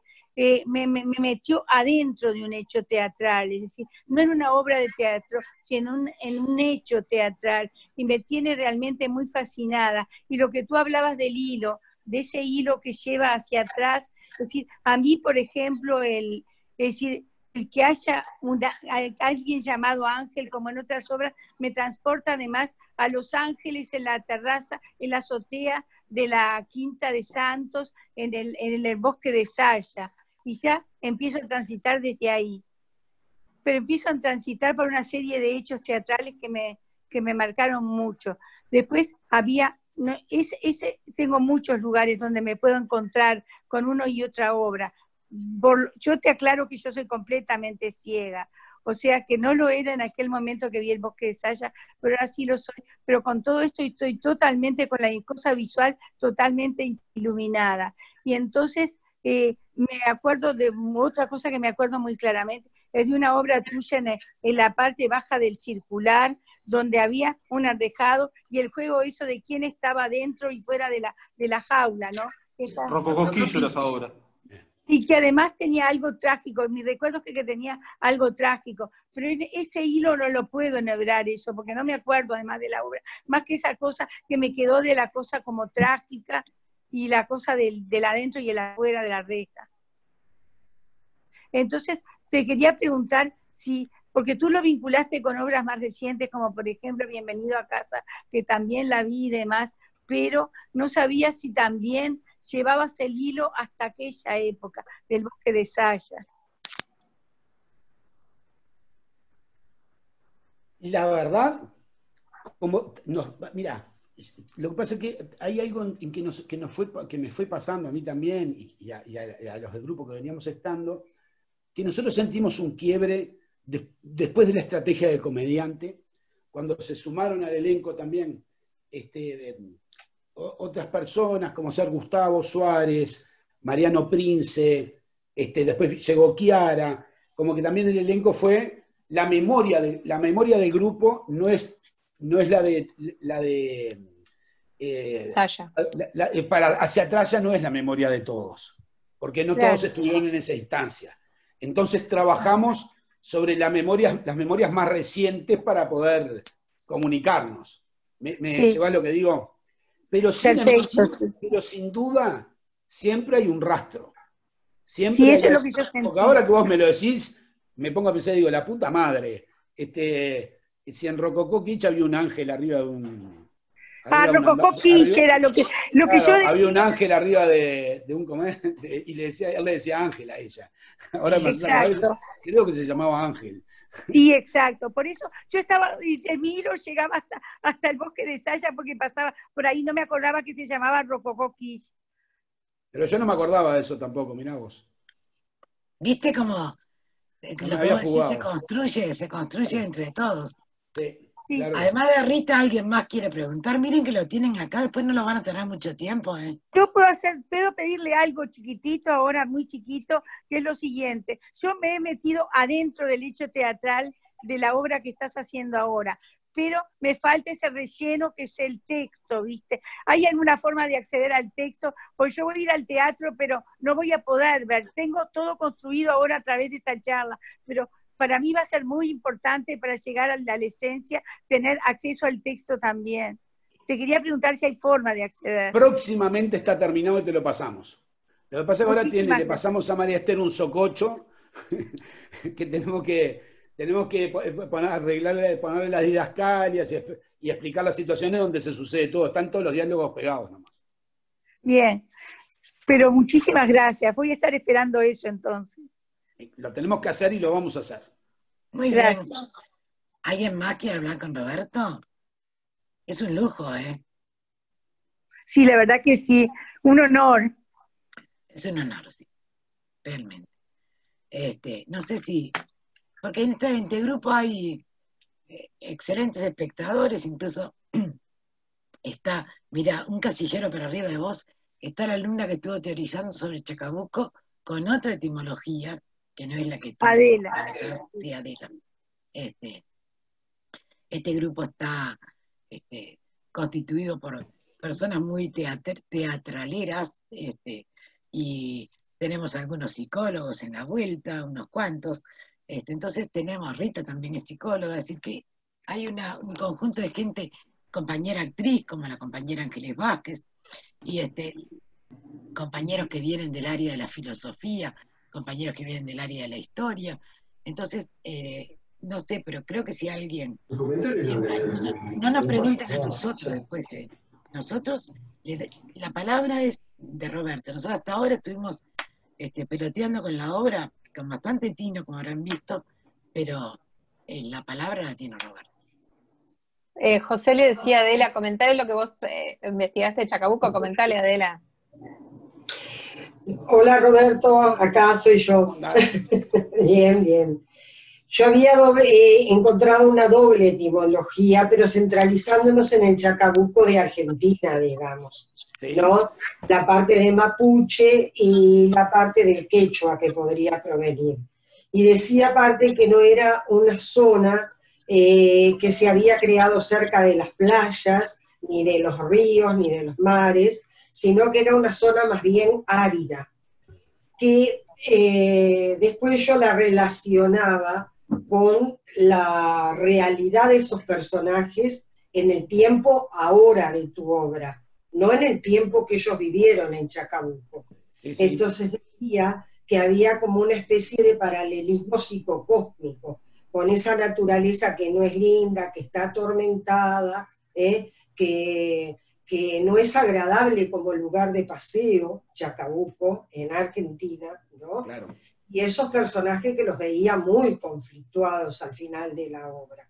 me metió adentro de un hecho teatral, es decir, no en una obra de teatro, sino en un hecho teatral, y me tiene realmente muy fascinada. Y lo que tú hablabas del hilo, de ese hilo que lleva hacia atrás, es decir, a mí, por ejemplo, es decir, el que haya alguien llamado Ángel, como en otras obras, me transporta además a Los Ángeles, en la terraza, en la azotea de la Quinta de Santos, en el bosque de Saya, y ya empiezo a transitar desde ahí. Pero empiezo a transitar por una serie de hechos teatrales que me marcaron mucho. Después había, no, tengo muchos lugares donde me puedo encontrar con una y otra obra. Yo te aclaro que yo soy completamente ciega, o sea que no lo era en aquel momento que vi el bosque de Saya, pero ahora sí lo soy, pero con todo esto estoy totalmente con la cosa visual totalmente iluminada. Y entonces me acuerdo de otra cosa que me acuerdo muy claramente, es de una obra tuya en la parte baja del circular, donde había un artejado y el juego eso de quién estaba dentro y fuera de la jaula, ¿no? Rococó Quillo era esa obra. Y que además tenía algo trágico, mi recuerdo es que tenía algo trágico, pero ese hilo no lo puedo enhebrar eso, porque no me acuerdo además de la obra, más que esa cosa que me quedó de la cosa como trágica y la cosa del adentro y el afuera de la reja. Entonces, te quería preguntar si, porque tú lo vinculaste con obras más recientes, como por ejemplo Bienvenido a Casa, que también la vi y demás, pero no sabía si también llevabas el hilo hasta aquella época, del bosque de Saya. La verdad, mira, lo que pasa es que hay algo en que me fue pasando a mí también y a los del grupo que veníamos estando, que nosotros sentimos un quiebre después de la estrategia de comediante, cuando se sumaron al elenco también otras personas, como ser Gustavo Suárez, Mariano Prince, después llegó Chiara, como que también el elenco fue la memoria del grupo, no es la de Saya. Hacia atrás ya no es la memoria de todos, porque no todos estuvieron en esa instancia. Entonces trabajamos sobre las memorias más recientes para poder comunicarnos. ¿Me llevas lo que digo? Pero sin duda, siempre hay un rastro. Siempre eso es lo que yo sentí. Porque ahora que vos me lo decís, me pongo a pensar y digo, la puta madre, si en Rococó Quillo había un ángel arriba de un... Rococó Quillo era lo que yo decía. Había un ángel arriba de un comediante y él le decía Ángel a ella. Ahora creo que se llamaba Ángel. Sí, exacto. Por eso yo estaba, mi hilo llegaba hasta el bosque de Saya porque pasaba por ahí, no me acordaba que se llamaba Rococó Quillo. Pero yo no me acordaba de eso tampoco, mirá vos. ¿Viste cómo lo que vos decís se construye entre todos? Sí. Sí. Claro. Además de Rita, alguien más quiere preguntar. Miren que lo tienen acá, después no lo van a tener mucho tiempo. Yo puedo pedirle algo chiquitito, ahora muy chiquito, que es lo siguiente. Yo me he metido adentro del hecho teatral de la obra que estás haciendo ahora, pero me falta ese relleno que es el texto, ¿viste? ¿Hay alguna forma de acceder al texto? Pues yo voy a ir al teatro, pero no voy a poder ver. Tengo todo construido ahora a través de esta charla, pero para mí va a ser muy importante para llegar a la esencia, tener acceso al texto también. Te quería preguntar si hay forma de acceder. Próximamente está terminado y te lo pasamos. Lo que pasa es que ahora le pasamos a María Esther un sococho que tenemos que ponerle las didascalias y explicar las situaciones donde se sucede todo. Están todos los diálogos pegados nomás. Bien, pero muchísimas gracias. Voy a estar esperando eso entonces. Lo tenemos que hacer y lo vamos a hacer. Muy Gracias. bien. ¿Alguien más quiere hablar con Roberto? Es un lujo, ¿eh? Sí, la verdad que sí. Un honor. Es un honor, sí. Realmente. No sé si... Porque en este grupo hay excelentes espectadores, incluso está, mira, un casillero para arriba de vos, está la alumna que estuvo teorizando sobre Chacabuco con otra etimología, que no es la que tú manejaste, Adela. Este grupo está constituido por personas muy teatraleras, y tenemos algunos psicólogos en la vuelta, unos cuantos, entonces tenemos, Rita también es psicóloga, así que hay un conjunto de gente, compañera actriz, como la compañera Ángeles Vázquez, y compañeros que vienen del área de la filosofía, compañeros que vienen del área de la historia. Entonces, no sé, pero creo que si alguien... No nos pregunten a nosotros después. Nosotros, la palabra es de Roberto. Nosotros hasta ahora estuvimos peloteando con la obra, con bastante tino, como habrán visto, pero la palabra la tiene Roberto. José le decía a Adela, comentale lo que vos investigaste de Chacabuco, comentale, Adela. Hola Roberto, acá soy yo. Bien, bien. Yo había encontrado una doble etimología, pero centralizándonos en el Chacabuco de Argentina, digamos, ¿no? La parte de mapuche y la parte del quechua que podría provenir. Y decía aparte que no era una zona que se había creado cerca de las playas, ni de los ríos, ni de los mares, sino que era una zona más bien árida, que después yo la relacionaba con la realidad de esos personajes en el tiempo ahora de tu obra, no en el tiempo que ellos vivieron en Chacabuco. Sí, sí. Entonces decía que había como una especie de paralelismo psicocósmico, con esa naturaleza que no es linda, que está atormentada, que no es agradable como lugar de paseo, Chacabuco, en Argentina, ¿no? Claro. Y esos personajes que los veía muy conflictuados al final de la obra.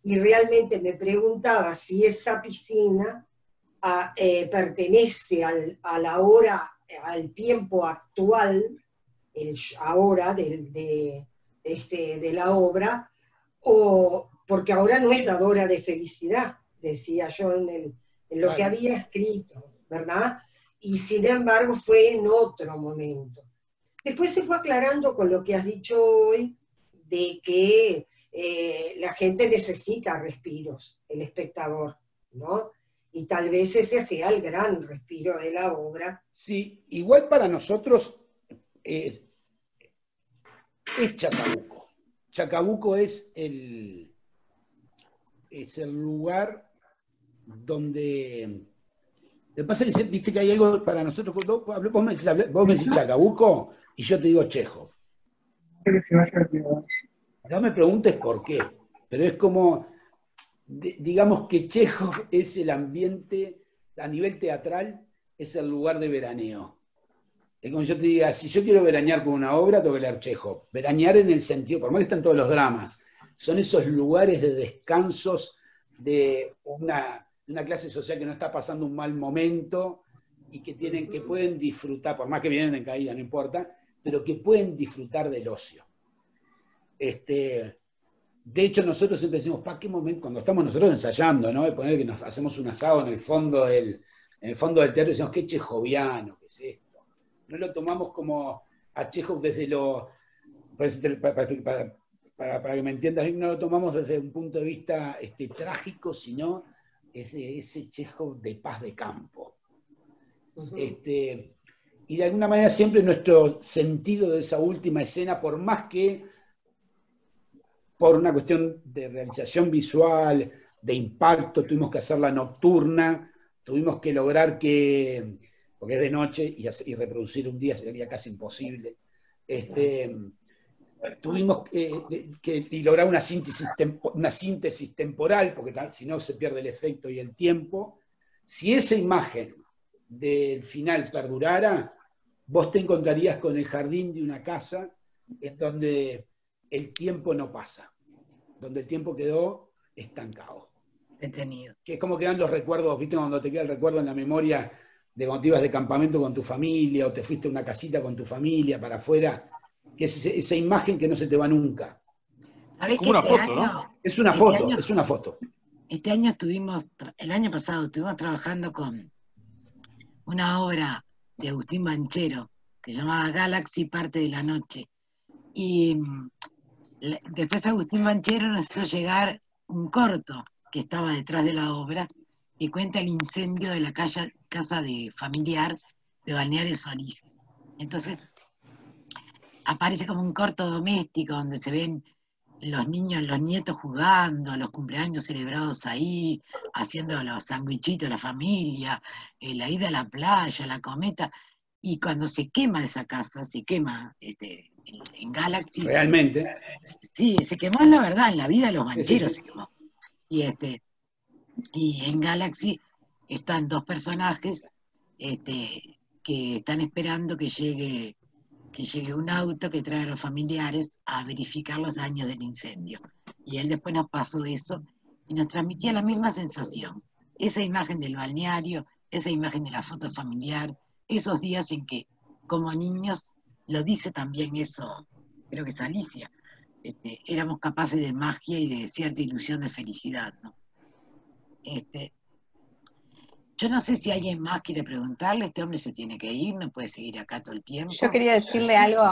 Y realmente me preguntaba si esa piscina pertenece al tiempo actual, el ahora de la obra, o porque ahora no es dadora de felicidad, decía yo en lo que había escrito, ¿verdad? Y sin embargo fue en otro momento. Después se fue aclarando con lo que has dicho hoy, de que la gente necesita respiros, el espectador, ¿no? Y tal vez ese sea el gran respiro de la obra. Sí, igual para nosotros es Chacabuco. Chacabuco es el lugar donde... Lo que pasa es que, viste que hay algo para nosotros, vos me decís Chacabuco y yo te digo Chejov. No me preguntes por qué, pero es como, digamos que Chejov es el ambiente, a nivel teatral, es el lugar de veraneo. Es como yo te diga, si yo quiero veranear con una obra, tengo que leer Chejov. Veranear en el sentido, por más que están todos los dramas, son esos lugares de descansos de una clase social que no está pasando un mal momento y que pueden disfrutar, por más que vienen en caída, no importa, pero que pueden disfrutar del ocio. De hecho, nosotros siempre decimos, ¿para qué momento? Cuando estamos nosotros ensayando, ¿no? De poner que nos hacemos un asado en el fondo del teatro y decimos, qué chejoviano, ¿qué es esto? No lo tomamos como a Chejov desde para que me entiendas, no lo tomamos desde un punto de vista trágico, sino es de ese Chejov de paz de campo. Uh-huh. Y de alguna manera siempre nuestro sentido de esa última escena, por más que por una cuestión de realización visual, de impacto, tuvimos que hacerla nocturna, tuvimos que lograr que, porque es de noche y reproducir un día sería casi imposible, tuvimos que lograr una síntesis temporal, porque si no se pierde el efecto y el tiempo. Si esa imagen del final perdurara, vos te encontrarías con el jardín de una casa en donde el tiempo no pasa, donde el tiempo quedó estancado. Detenido. Que es como quedan los recuerdos, ¿viste? Cuando te queda el recuerdo en la memoria de cuando te ibas de campamento con tu familia o te fuiste a una casita con tu familia para afuera, que es esa imagen que no se te va nunca. ¿Sabés como una foto, ¿no? Es una foto, es una foto. Este año el año pasado estuvimos trabajando con una obra de Agustín Banchero que se llamaba Galaxy, parte de la noche. Y después Agustín Banchero nos hizo llegar un corto que estaba detrás de la obra y cuenta el incendio de la casa de familiar de Balneario Solís. Entonces aparece como un corto doméstico donde se ven los niños, los nietos jugando, los cumpleaños celebrados ahí, haciendo los sandwichitos de la familia, la ida a la playa, la cometa, y cuando se quema esa casa, se quema en Galaxy. Realmente. Sí, se quemó en la verdad, en la vida de los bancheros Sí. se quemó. Y en Galaxy están dos personajes que están esperando que llegue un auto que trae a los familiares a verificar los daños del incendio. Y él después nos pasó eso y nos transmitía la misma sensación. Esa imagen del balneario, esa imagen de la foto familiar, esos días en que, como niños, lo dice también eso, creo que es Alicia, éramos capaces de magia y de cierta ilusión de felicidad, ¿no? Yo no sé si alguien más quiere preguntarle, este hombre se tiene que ir, no puede seguir acá todo el tiempo. Yo quería decirle algo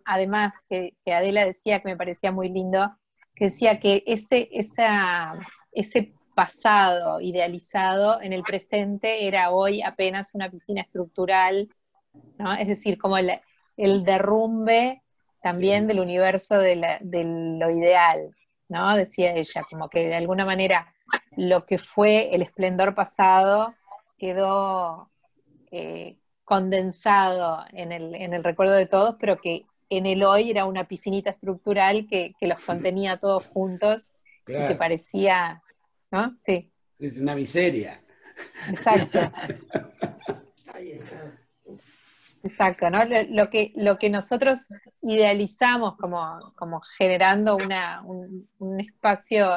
además que Adela decía que me parecía muy lindo, que decía que ese pasado idealizado en el presente era hoy apenas una piscina estructural, ¿no? Es decir, como el derrumbe también del universo de lo ideal, ¿no? Decía ella, como que de alguna manera lo que fue el esplendor pasado quedó condensado en el recuerdo de todos, pero que en el hoy era una piscinita estructural que los contenía a todos juntos, Claro. y que parecía, ¿no? Sí. Es una miseria. Exacto. Exacto, ¿no? Lo que nosotros idealizamos como generando un espacio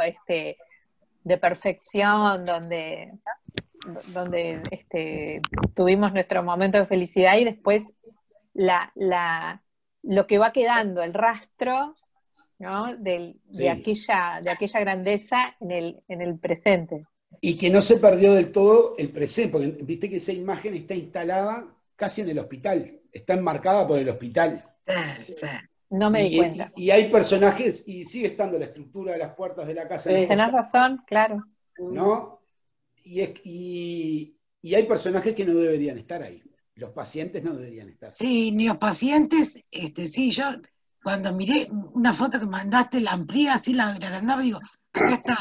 de perfección donde tuvimos nuestro momento de felicidad, y después lo que va quedando, el rastro, ¿no? de aquella grandeza en el presente. Y que no se perdió del todo el presente, porque viste que esa imagen está instalada casi en el hospital, está enmarcada por el hospital. No me di cuenta. Y hay personajes, y sigue estando la estructura de las puertas de la casa. Tenés razón, claro. ¿No? Y hay personajes que no deberían estar ahí. Los pacientes no deberían estar. Sí, ni los pacientes, sí, yo cuando miré una foto que mandaste, la amplié así, la agrandaba, y digo, acá está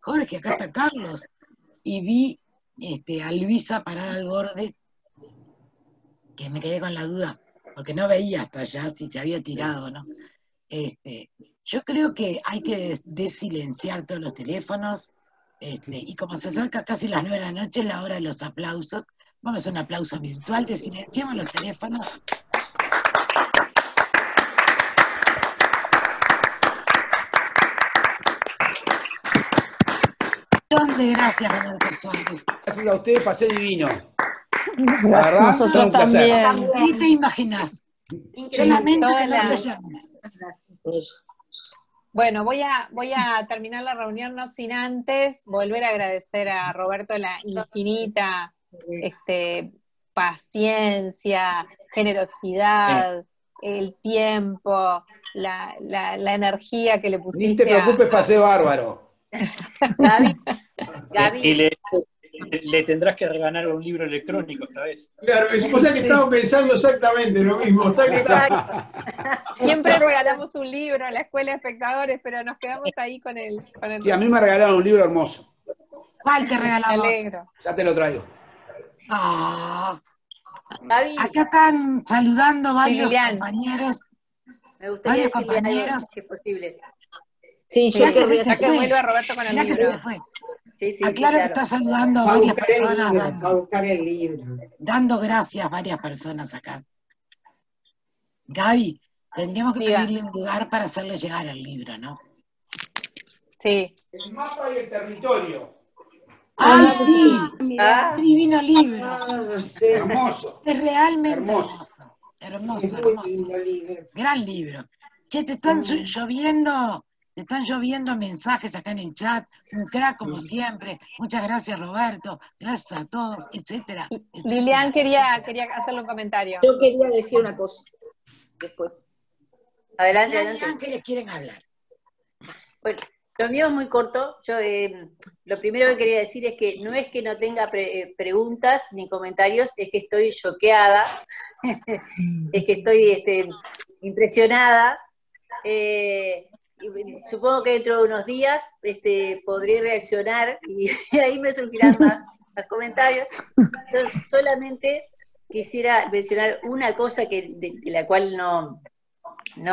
Jorge, acá está Carlos. Y vi a Luisa parada al borde, que me quedé con la duda, porque no veía hasta allá si se había tirado o no. Yo creo que hay que desilenciar todos los teléfonos, y como se acerca casi las 9 de la noche, es la hora de los aplausos. Vamos a hacer un aplauso virtual, desilenciamos los teléfonos. Gracias, Roberto Suárez. Gracias a ustedes, pasé divino. Gracias, nosotros también. ¿Qué te imaginas? Yo lamento que no te haya... Bueno, voy a terminar la reunión no sin antes volver a agradecer a Roberto la infinita paciencia, generosidad, el tiempo, la energía que le pusiste. Ni te preocupes, pasé bárbaro. Gaby. Y le tendrás que regalar un libro electrónico esta vez. Claro, es cosa que estaba pensando exactamente lo mismo. Siempre regalamos un libro en la Escuela de Espectadores, pero nos quedamos ahí con el... Sí, a mí me regalaron un libro hermoso. ¿Cuál te regalamos? Me alegro. Ya te lo traigo. Acá están saludando varios compañeros. Me gustaría decirle algo, si es posible. Sí, yo querría que vuelva Roberto con el libro. Sí, claro, que está saludando a varias personas. A buscar el libro. Dando gracias a varias personas acá. Gaby, tendríamos que pedirle un lugar para hacerle llegar el libro, ¿no? Sí. El mapa y el territorio. ¡Ay, sí! ¡Qué divino libro! Hermoso. Es realmente hermoso. Hermoso. Gran libro. Che, te están lloviendo mensajes acá en el chat. Un crack como siempre. Muchas gracias, Roberto. Gracias a todos, etcétera. Lilian quería hacerle un comentario. Yo quería decir una cosa después. Adelante. ¿Qué les quieren hablar? Bueno, lo mío es muy corto. Yo lo primero que quería decir es que no es que no tenga preguntas ni comentarios, es que estoy choqueada, es que estoy impresionada. Supongo que dentro de unos días podré reaccionar y ahí me surgirán más comentarios. Yo solamente quisiera mencionar una cosa de la cual no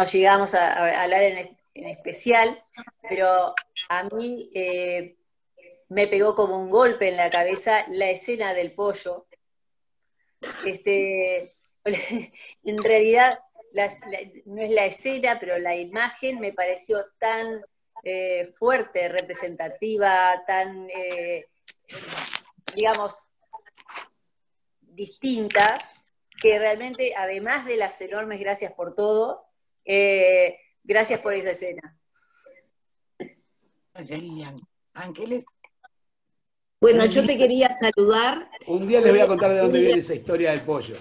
llegamos a hablar en especial, pero a mí me pegó como un golpe en la cabeza la escena del pollo. En realidad no es la escena, pero la imagen me pareció tan fuerte, representativa, tan, digamos, distinta, que realmente, además de las enormes gracias por todo, gracias por esa escena. Gracias, Lilian. Ángeles. Bueno, yo te quería saludar. Un día les voy a contar de dónde viene esa historia del pollo.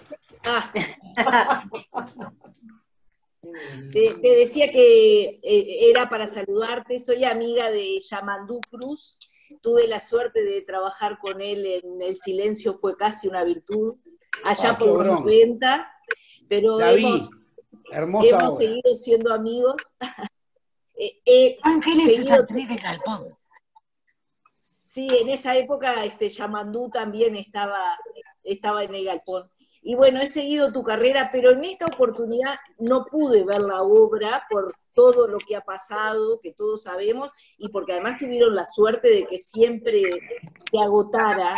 Te decía que era para saludarte. Soy amiga de Yamandú Cruz. Tuve la suerte de trabajar con él en El silencio fue casi una virtud, allá por los 90, pero hemos seguido siendo amigos. Ángeles es actriz de Galpón. Sí, en esa época Yamandú también estaba en el Galpón. Y bueno, he seguido tu carrera, pero en esta oportunidad no pude ver la obra por todo lo que ha pasado, que todos sabemos, y porque además tuvieron la suerte de que siempre se agotara.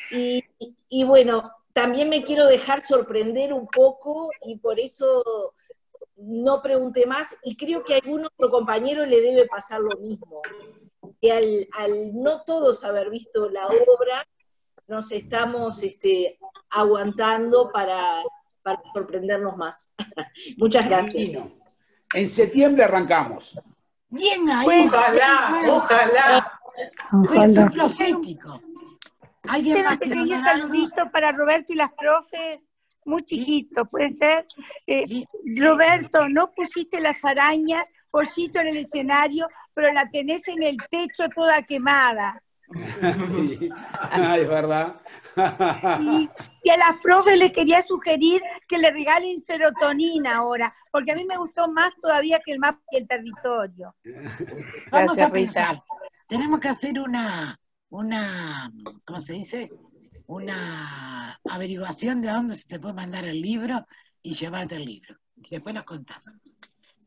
Y bueno, también me quiero dejar sorprender un poco, y por eso no pregunté más, y creo que a algún otro compañero le debe pasar lo mismo, que al no todos haber visto la obra, nos estamos aguantando para sorprendernos más. Muchas gracias. En septiembre arrancamos. Bien ahí. Ojalá. Ojalá. Profético. Quiero pedir un saludito para Roberto y las profes, muy chiquito, ¿puede ser? Roberto, no pusiste las arañas, pollito en el escenario, pero la tenés en el techo toda quemada. Sí, es verdad. Y a las profes les quería sugerir que le regalen serotonina ahora, porque a mí me gustó más todavía que el mapa y el territorio. Vamos a pensar, tenemos que hacer una, ¿cómo se dice? Una averiguación de dónde se te puede mandar el libro y llevarte el libro. Después nos contás.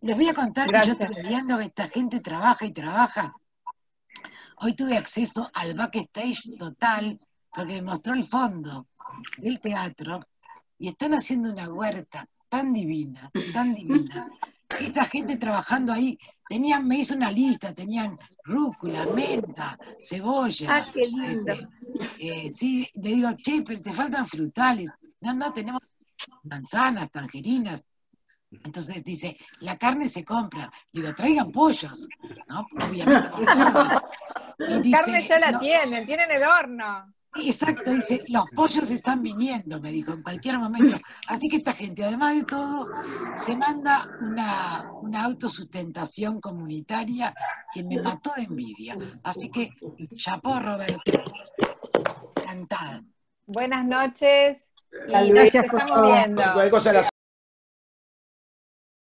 Les voy a contar que yo estoy viendo que esta gente trabaja y trabaja. Hoy tuve acceso al backstage total, porque me mostró el fondo del teatro, y están haciendo una huerta tan divina, esta gente trabajando ahí, me hizo una lista, tenían rúcula, menta, cebolla. ¡Ah, qué lindo! Sí, le digo, che, pero te faltan frutales. No, tenemos manzanas, tangerinas. Entonces dice, la carne se compra. Digo, traigan pollos, ¿no? Obviamente. Carne ya la tienen el horno. Exacto, dice, los pollos están viniendo, me dijo, en cualquier momento. Así que esta gente, además de todo, se manda una autosustentación comunitaria que me mató de envidia. Así que, chapó, Roberto. Encantada. Buenas noches. Gracias por estamos viendo. Cualquier cosa a las